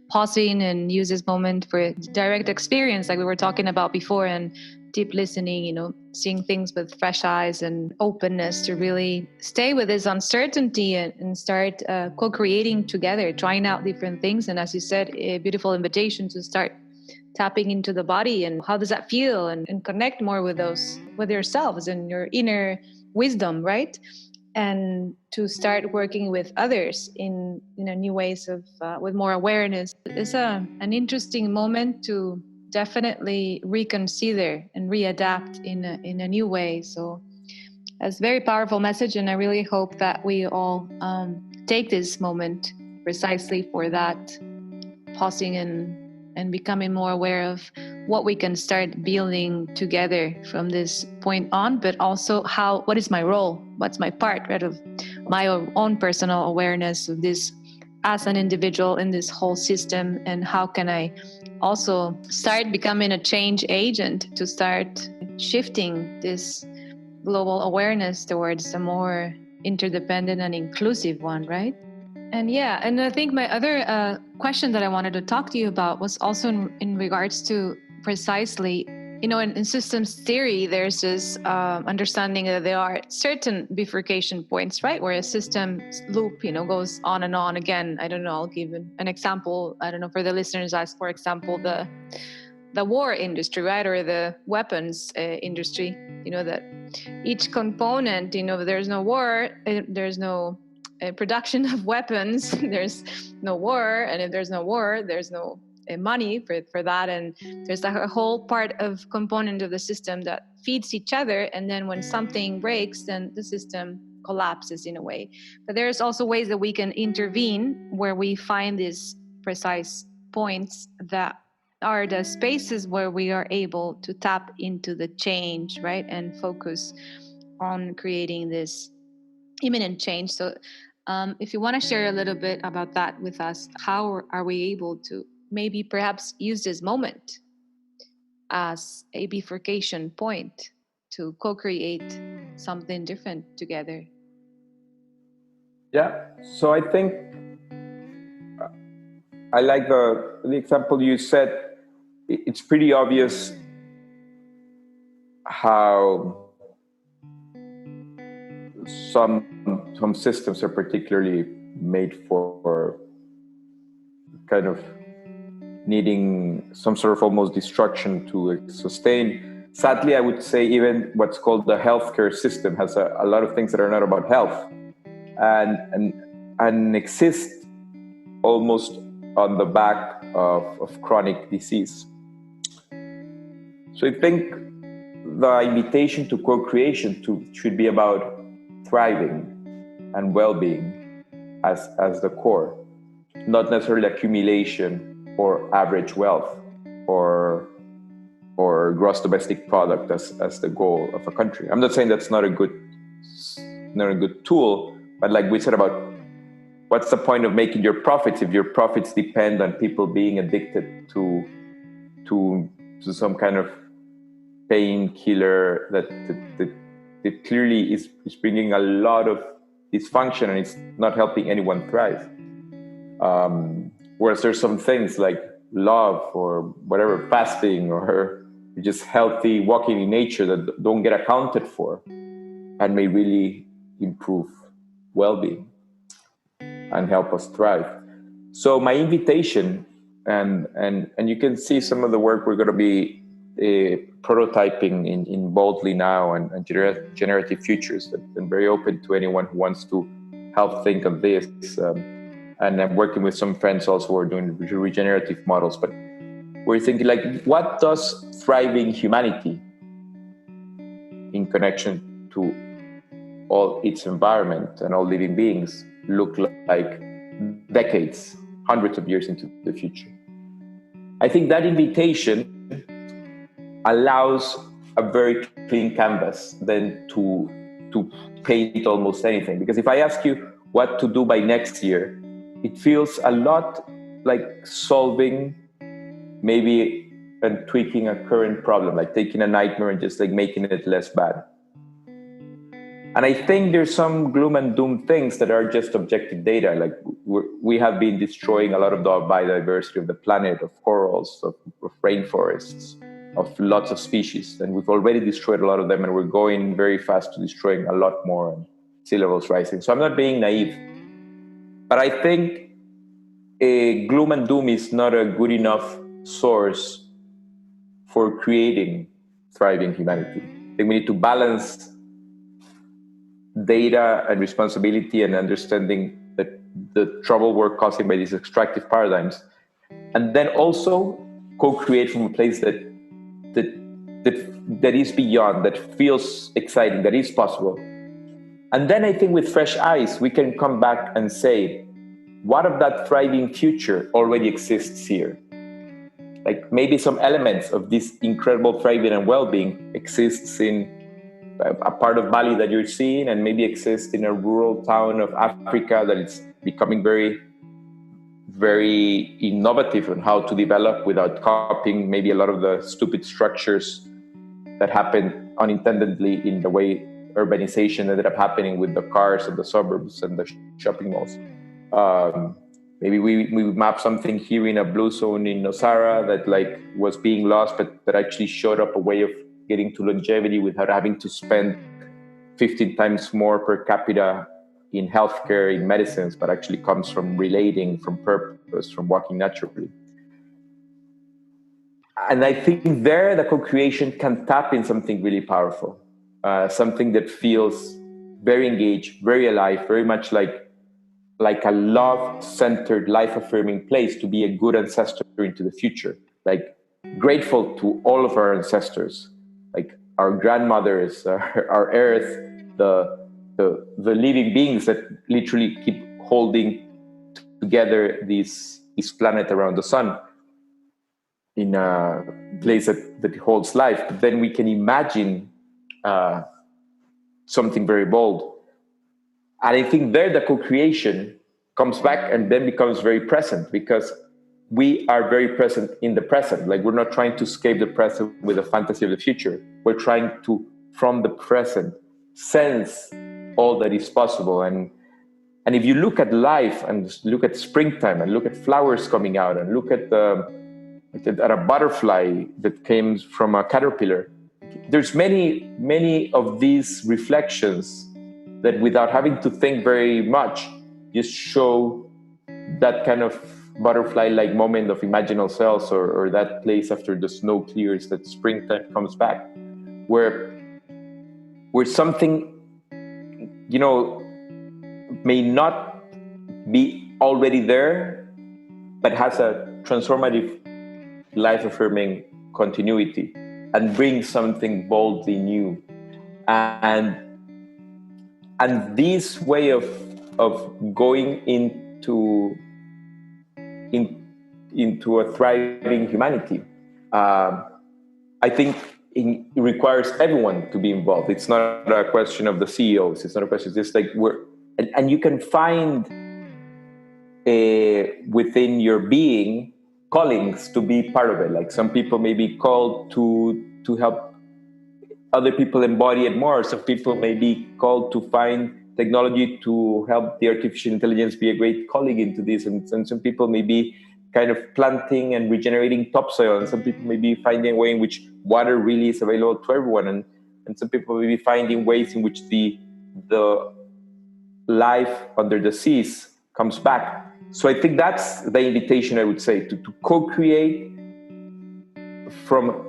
Pausing and use this moment for direct experience, like we were talking about before, and deep listening, seeing things with fresh eyes and openness to really stay with this uncertainty and start co-creating together, trying out different things. And as you said, a beautiful invitation to start tapping into the body and how does that feel, and connect more with yourselves and your inner wisdom, right? And to start working with others in new ways of with more awareness. It's an interesting moment to definitely reconsider and readapt in a new way. So it's a very powerful message, and I really hope that we all take this moment precisely for that, pausing and becoming more aware of what we can start building together from this point on, but also what is my role, what's my part, right, of my own personal awareness of this as an individual in this whole system, and how can I also start becoming a change agent to start shifting this global awareness towards a more interdependent and inclusive one, right? And I think my other question that I wanted to talk to you about was also in regards to precisely in systems theory, there's this understanding that there are certain bifurcation points, right, where a system loop, goes on and on again. I don't know. I'll give an example. I don't know, for the listeners, as for example, the war industry, right, or the weapons industry. That each component, there's no war, there's no production of weapons, there's no war, and if there's no war, there's no money for that, and there's a whole part of component of the system that feeds each other, and then when something breaks, then the system collapses in a way. But there's also ways that we can intervene, where we find these precise points that are the spaces where we are able to tap into the change, right, and focus on creating this imminent change. So if you want to share a little bit about that with us, how are we able to maybe perhaps use this moment as a bifurcation point to co-create something different together? Yeah, so I think I like the example you said. It's pretty obvious how some systems are particularly made for kind of needing some sort of almost destruction to sustain. Sadly, I would say even what's called the healthcare system has a lot of things that are not about health and exist almost on the back of chronic disease. So I think the invitation to co-creation should be about thriving and well-being as the core, not necessarily accumulation or average wealth or gross domestic product as the goal of a country. I'm not saying that's not a good tool, but like we said about what's the point of making your profits if your profits depend on people being addicted to some kind of painkiller that clearly is bringing a lot of dysfunction and it's not helping anyone thrive. Whereas there's some things like love or whatever, fasting or just healthy walking in nature that don't get accounted for and may really improve well-being and help us thrive. So my invitation, and you can see some of the work we're going to be prototyping in Boldly now and Generative Futures. I'm very open to anyone who wants to help think of this. And I'm working with some friends also who are doing regenerative models. But we're thinking, like, what does thriving humanity in connection to all its environment and all living beings look like decades, hundreds of years into the future? I think that invitation allows a very clean canvas then to paint almost anything. Because if I ask you what to do by next year, it feels a lot like solving maybe and tweaking a current problem, like taking a nightmare and just like making it less bad. And I think there's some gloom and doom things that are just objective data. Like we have been destroying a lot of the biodiversity of the planet, of corals, of rainforests, of lots of species. And we've already destroyed a lot of them, and we're going very fast to destroying a lot more, and sea levels rising. So I'm not being naive. But I think gloom and doom is not a good enough source for creating thriving humanity. I think we need to balance data and responsibility and understanding that the trouble we're causing by these extractive paradigms, and then also co-create from a place that is beyond, that feels exciting, that is possible. And then I think with fresh eyes, we can come back and say, what of that thriving future already exists here? Like maybe some elements of this incredible thriving and well-being exists in a part of Bali that you're seeing, and maybe exists in a rural town of Africa that is becoming very, very innovative on how to develop without copying maybe a lot of the stupid structures that happen unintendedly in the way urbanization ended up happening with the cars and the suburbs and the shopping malls. Maybe we map something here in a blue zone in Nosara that like was being lost, but that actually showed up a way of getting to longevity without having to spend 15 times more per capita in healthcare, in medicines, but actually comes from relating, from purpose, from walking naturally. And I think there the co-creation can tap in something really powerful, something that feels very engaged, very alive, very much like a love-centered, life-affirming place to be a good ancestor into the future. Like grateful to all of our ancestors, like our grandmothers, our earth, the living beings that literally keep holding together this planet around the sun in a place that holds life. But then we can imagine something very bold. And I think there the co-creation comes back and then becomes very present, because we are very present in the present. Like we're not trying to escape the present with a fantasy of the future. We're trying to, from the present, sense all that is possible. And if you look at life and look at springtime and look at flowers coming out and look at a butterfly that came from a caterpillar, there's many of these reflections that without having to think very much just show that kind of butterfly-like moment of imaginal cells, or that place after the snow clears, that springtime comes back, where something, may not be already there, but has a transformative, life-affirming continuity and brings something boldly new. And this way of going into a thriving humanity, I think it requires everyone to be involved. It's not a question of the CEOs. It's not a question. It's just like and you can find within your being callings to be part of it. Like some people may be called to help other people embody it more. Some people may be called to find technology to help the artificial intelligence be a great colleague into this. And some people may be kind of planting and regenerating topsoil. And some people may be finding a way in which water really is available to everyone. And some people may be finding ways in which the life under the seas comes back. So I think that's the invitation, I would say, to co-create from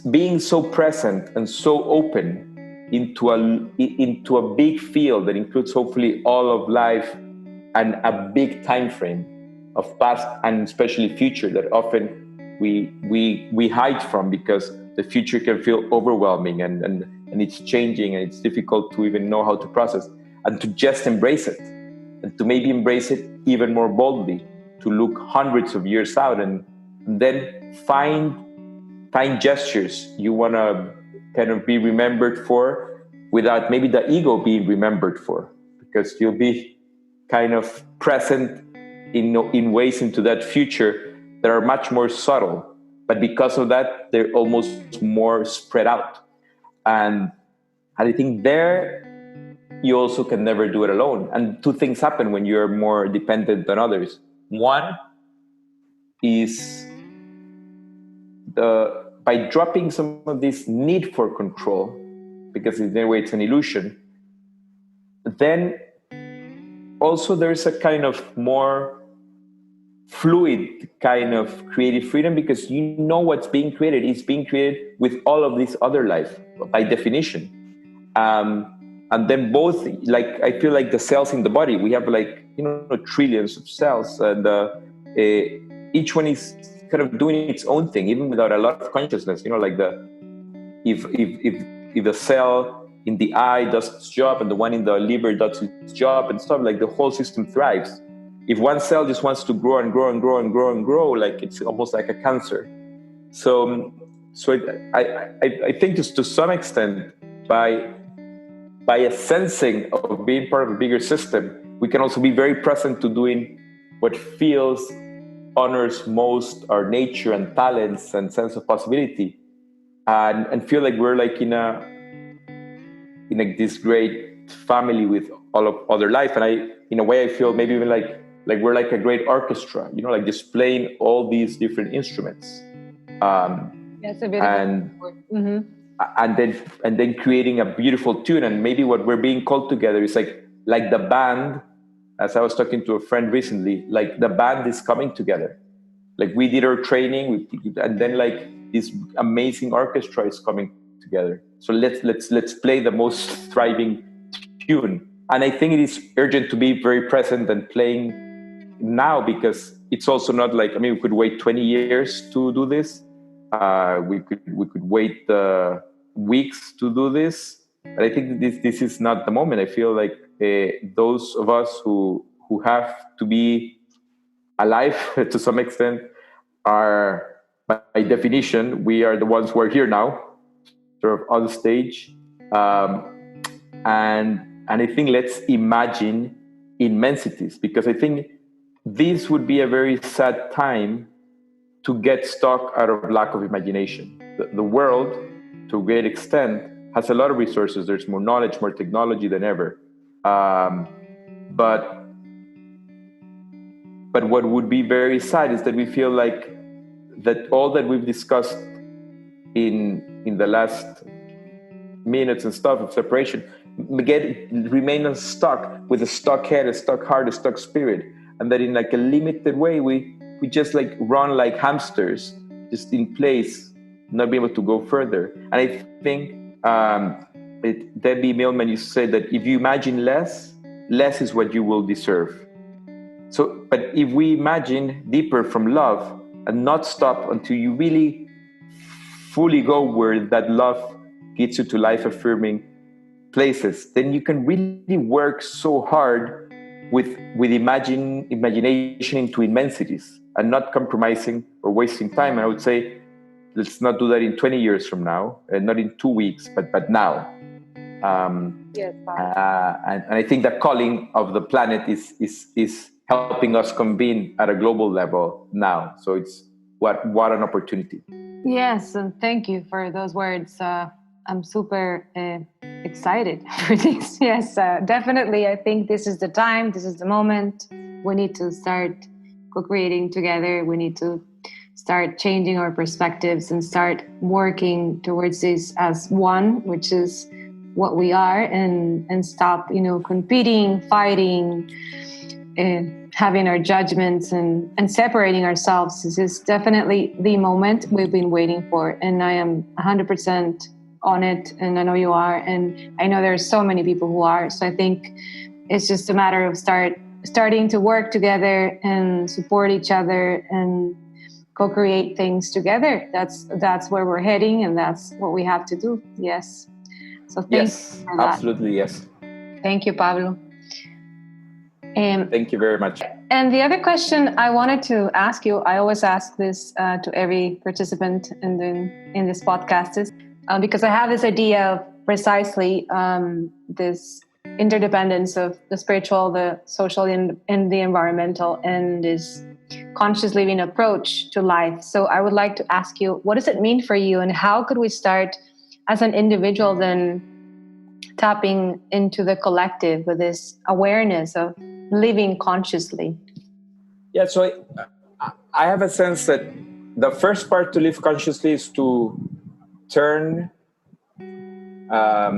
being so present and so open into a big field that includes hopefully all of life and a big time frame of past and especially future that often we hide from, because the future can feel overwhelming and it's changing and it's difficult to even know how to process, and to just embrace it, and to maybe embrace it even more boldly, to look hundreds of years out and then find gestures you want to kind of be remembered for without maybe the ego being remembered for, because you'll be kind of present in ways into that future that are much more subtle, but because of that they're almost more spread out. And I think there you also can never do it alone. And two things happen when you're more dependent than others. One is by dropping some of this need for control, because in a way it's an illusion, then also there's a kind of more fluid kind of creative freedom, because you know what's being created is being created with all of this other life by definition. And then both, like, I feel like the cells in the body, we have like, trillions of cells, and each one is kind of doing its own thing, even without a lot of consciousness. Like if the cell in the eye does its job and the one in the liver does its job and stuff, like the whole system thrives. If one cell just wants to grow and grow and grow and grow and grow, like it's almost like a cancer. So I think just to some extent, by a sensing of being part of a bigger system, we can also be very present to doing what honors most our nature and talents and sense of possibility, and feel like we're like in this great family with all of other life. And in a way I feel maybe even like like we're like a great orchestra, like just playing all these different instruments. That's a beautiful word. Mm-hmm. And then creating a beautiful tune. And maybe what we're being called together is like the band, as I was talking to a friend recently, like the band is coming together. Like we did our training, and then like this amazing orchestra is coming together. So let's play the most thriving tune. And I think it is urgent to be very present and playing now, because it's also not like, we could wait 20 years to do this. We could wait weeks to do this, but I think this is not the moment. I feel like those of us who have to be alive to some extent are, by definition, we are the ones who are here now, sort of on stage, and I think let's imagine immensities, because I think this would be a very sad time to get stuck out of lack of imagination. The world, to a great extent, has a lot of resources. There's more knowledge, more technology than ever. But what would be very sad is that we feel like that all that we've discussed in the last minutes and stuff of separation remain stuck with a stuck head, a stuck heart, a stuck spirit, and that in like a limited way we just like run like hamsters, just in place, not be able to go further. And I think Debbie Millman used to say that if you imagine less is what you will deserve. So, but if we imagine deeper from love and not stop until you really fully go where that love gets you to life-affirming places, then you can really work so hard with imagination into immensities and not compromising or wasting time. And I would say, let's not do that in 20 years from now, and not in 2 weeks, but now. Yes, and I think the calling of the planet is helping us convene at a global level now. So it's what an opportunity. Yes, and thank you for those words. I'm super excited for this. Yes, definitely. I think this is the time, this is the moment. We need to start co-creating together. We need to start changing our perspectives and start working towards this as one, which is what we are, and stop, competing, fighting, having our judgments and separating ourselves. This is definitely the moment we've been waiting for, and I am 100% on it, and I know you are, and I know there are so many people who are. So I think it's just a matter of starting to work together and support each other and co-create things together. That's where we're heading, and that's what we have to do. Yes. So thank you for that. Absolutely, yes. Thank you, Pablo. Thank you very much. And the other question I wanted to ask you, I always ask this to every participant in this podcast, is because I have this idea of precisely this interdependence of the spiritual, the social, and the environmental, and this conscious living approach to life. So I would like to ask you, what does it mean for you, and how could we start as an individual then tapping into the collective with this awareness of living consciously? Yeah, so I have a sense that the first part to live consciously is to turn a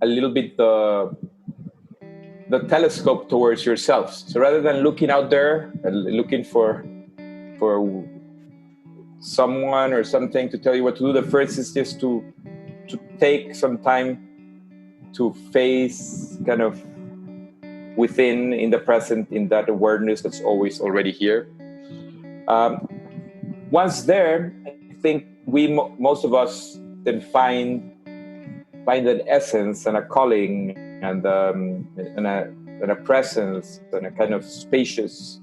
little bit the telescope towards yourselves. So rather than looking out there and looking for someone or something to tell you what to do, the first is just to take some time to face kind of within, in the present, in that awareness that's always already here. Once there, I think most of us then find an essence and a calling and a presence and a kind of spacious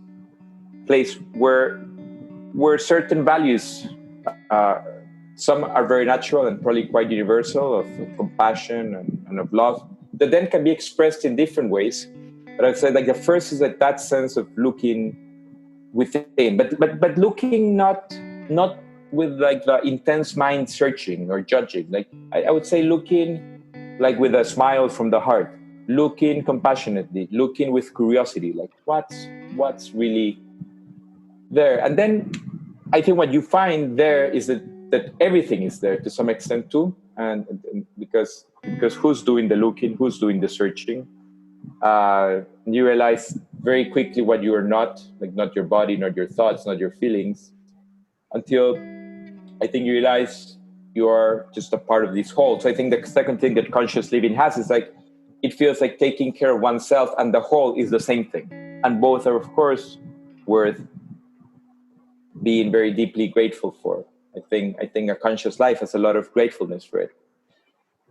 place where certain values, some are very natural and probably quite universal, of compassion and of love, that then can be expressed in different ways. But I'd say like the first is like that sense of looking within, but looking not with like the intense mind searching or judging. Like I would say looking like with a smile from the heart, looking compassionately, looking with curiosity, like what's really there. And then I think what you find there is that everything is there to some extent too, and because who's doing the looking, who's doing the searching, you realize very quickly what you are not, like not your body, not your thoughts, not your feelings, until I think you realize you are just a part of this whole. So I think the second thing that conscious living has is like, it feels like taking care of oneself and the whole is the same thing. And both are, of course, worth being very deeply grateful for. I think a conscious life has a lot of gratefulness for it.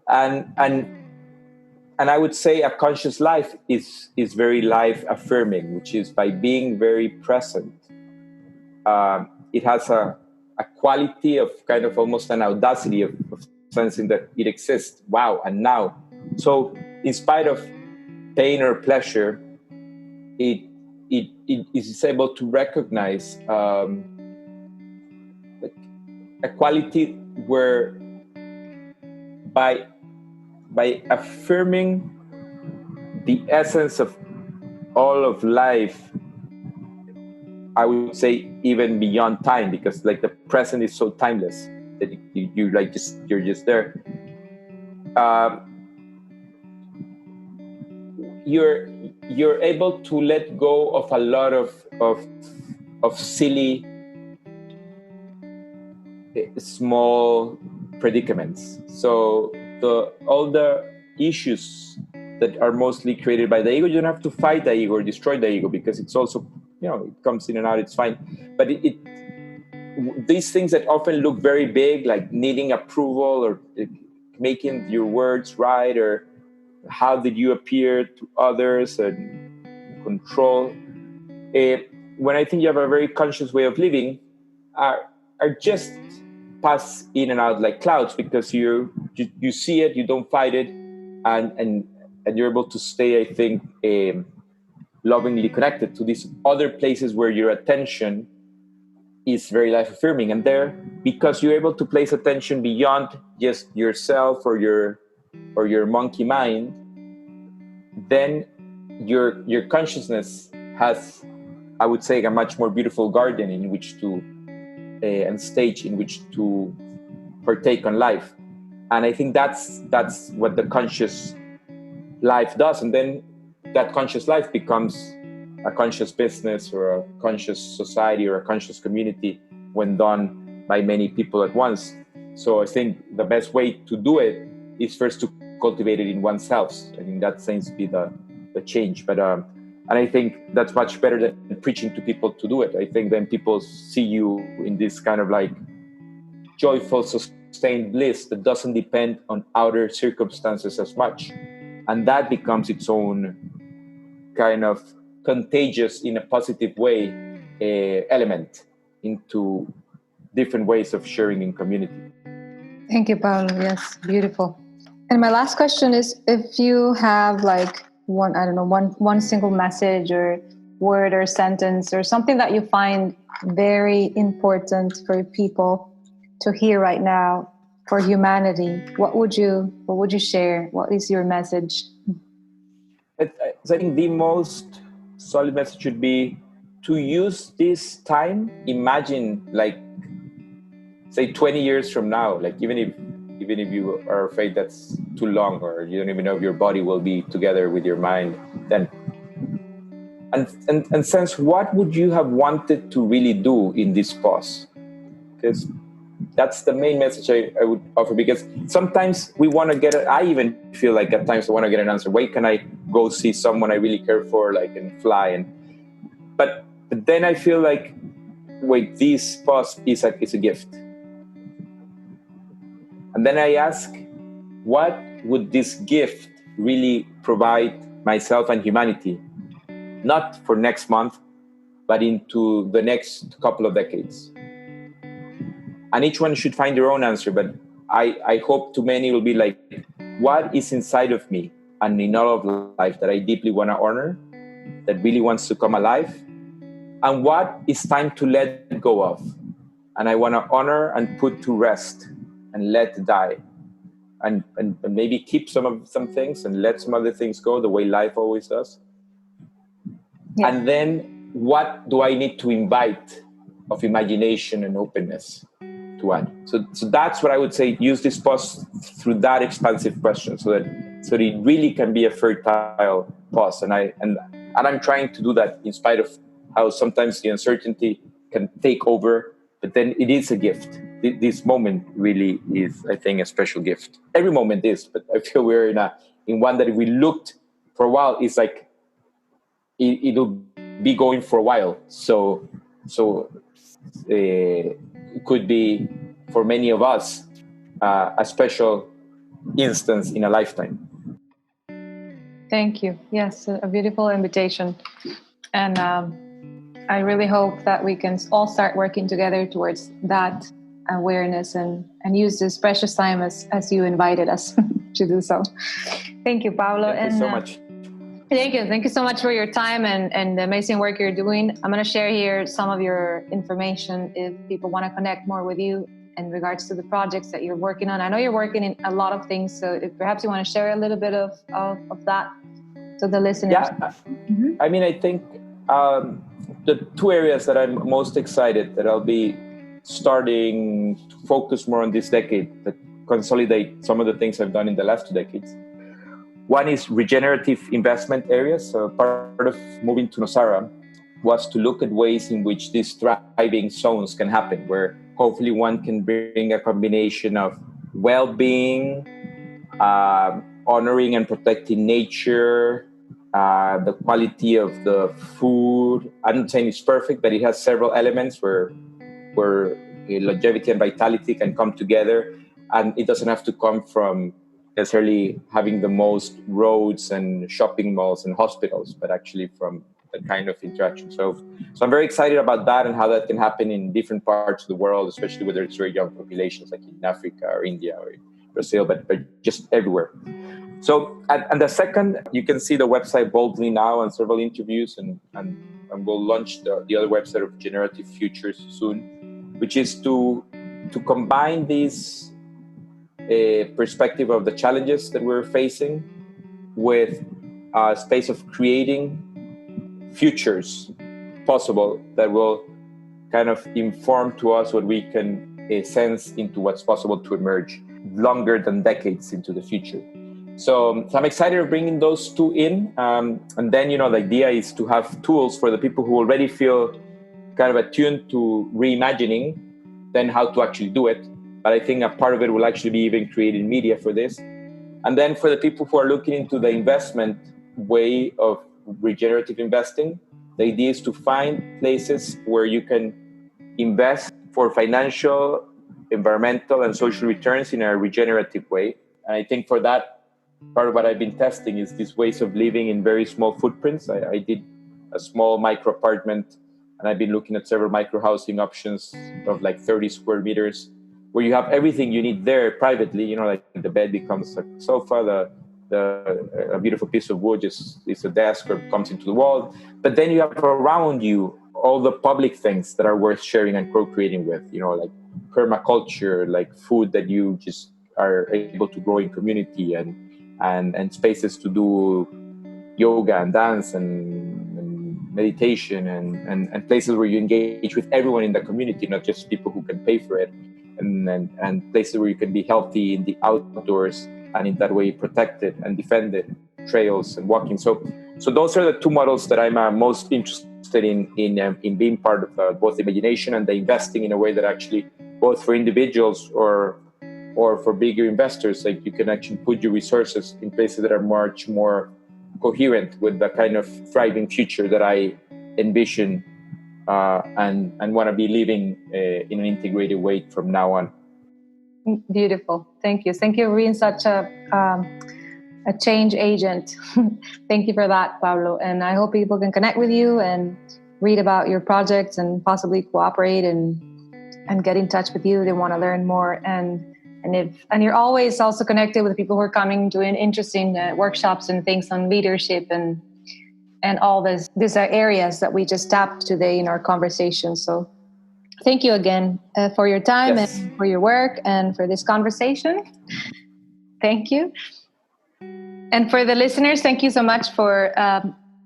And I would say a conscious life is very life affirming, which is by being very present. It has a quality of kind of almost an audacity of sensing that it exists. Wow, and now. So in spite of pain or pleasure, it is able to recognize like a quality where by affirming the essence of all of life, I would say even beyond time, because like the present is so timeless that you like you're just there. You're able to let go of a lot of silly small predicaments. So all the issues that are mostly created by the ego, you don't have to fight the ego or destroy the ego, because it's also, it comes in and out, it's fine. But these things that often look very big, like needing approval or making your words right, or how did you appear to others and control, when I think you have a very conscious way of living, are just pass in and out like clouds, because you see it, you don't fight it, and you're able to stay, I think, lovingly connected to these other places where your attention is very life affirming. And there, because you're able to place attention beyond just yourself or your monkey mind, then your consciousness has, I would say, a much more beautiful garden in which to and stage in which to partake on life. And I think that's what the conscious life does. And then that conscious life becomes a conscious business or a conscious society or a conscious community when done by many people at once. So I think the best way to do it is first to cultivate it in oneself. I think that seems to be the change. But and I think that's much better than preaching to people to do it. I think then people see you in this kind of like joyful, sustained bliss that doesn't depend on outer circumstances as much. And that becomes its own kind of contagious, in a positive way, element into different ways of sharing in community. Thank you, Pablo. Yes, beautiful. And my last question is, if you have like one single message or word or sentence or something that you find very important for people to hear right now, for humanity, what would you share? What is your message? I think the most solid message should be to use this time. Imagine, like, say 20 years from now, like even if you are afraid that's too long, or you don't even know if your body will be together with your mind then, and sense what would you have wanted to really do in this pause, because that's the main message I would offer. Because sometimes we want to get I even feel like at times I want to get an answer. Where can I go see someone I really care for, like, and fly? But then I feel like, wait, this pause is a gift. And then I ask, what would this gift really provide myself and humanity? Not for next month, but into the next couple of decades. And each one should find their own answer. But I hope too many will be like, what is inside of me and in all of life that I deeply want to honor, that really wants to come alive? And what is time to let go of? And I want to honor and put to rest and let die. and maybe keep some things and let some other things go the way life always does. Yeah. And then what do I need to invite of imagination and openness to add? So that's what I would say. Use this pause through that expansive question, so that it really can be a fertile pause. And I'm trying to do that in spite of how sometimes the uncertainty can take over. But then it is a gift. This moment really is, I think, a special gift. Every moment is, but I feel we're in one that if we looked for a while, it's like it'll be going for a while. So it could be for many of us a special instance in a lifetime. Thank you. Yes, a beautiful invitation. And I really hope that we can all start working together towards that awareness and use this precious time as you invited us to do so. Thank you, Pablo. Thank you so much. Thank you. Thank you so much for your time and the amazing work you're doing. I'm going to share here some of your information if people want to connect more with you in regards to the projects that you're working on. I know you're working in a lot of things, so if perhaps you want to share a little bit of that to the listeners. Yeah, I mean, I think the two areas that I'm most excited that I'll be starting to focus more on this decade, that consolidate some of the things I've done in the last 2 decades. One is regenerative investment areas. So part of moving to Nosara was to look at ways in which these thriving zones can happen, where hopefully one can bring a combination of well-being, honoring and protecting nature, the quality of the food. I'm not saying it's perfect, but it has several elements where longevity and vitality can come together, and it doesn't have to come from necessarily having the most roads and shopping malls and hospitals, but actually from the kind of interaction. So I'm very excited about that and how that can happen in different parts of the world, especially whether it's very young populations like in Africa or India or Brazil, but just everywhere. So, and the second, you can see the website boldly now and several interviews, and we'll launch the other website of Generative Futures soon, which is to combine this perspective of the challenges that we're facing with a space of creating futures possible that will kind of inform to us what we can sense into what's possible to emerge longer than decades into the future. So I'm excited of bringing those two in. And then, the idea is to have tools for the people who already feel kind of attuned to reimagining, then how to actually do it. But I think a part of it will actually be even creating media for this. And then for the people who are looking into the investment way of regenerative investing, the idea is to find places where you can invest for financial, environmental, and social returns in a regenerative way. And I think for that, part of what I've been testing is these ways of living in very small footprints. I did a small micro apartment, and I've been looking at several micro housing options of like 30 square meters, where you have everything you need there privately. Like the bed becomes a sofa, a beautiful piece of wood is a desk or comes into the wall. But then you have around you all the public things that are worth sharing and co-creating with, like permaculture, like food that you just are able to grow in community, and spaces to do yoga and dance and meditation, and places where you engage with everyone in the community, not just people who can pay for it, and places where you can be healthy in the outdoors and in that way protected and defended, trails and walking. So those are the two models that I'm most interested in being part of both the imagination and the investing in a way that actually both for individuals or for bigger investors, like you can actually put your resources in places that are much more coherent with the kind of thriving future that I envision and want to be living in an integrated way from now on. Beautiful. Thank you. Thank you for being such a change agent. Thank you for that, Pablo. And I hope people can connect with you and read about your projects and possibly cooperate and get in touch with you. They want to learn more. And you're always also connected with people who are coming, doing interesting workshops and things on leadership and all these are areas that we just tapped today in our conversation. So thank you again for your time and for your work and for this conversation. Thank you. And for the listeners, thank you so much for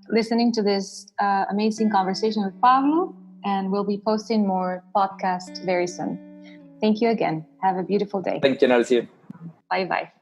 listening to this amazing conversation with Pablo. And we'll be posting more podcasts very soon. Thank you again. Have a beautiful day. Thank you, Narcia. Bye-bye.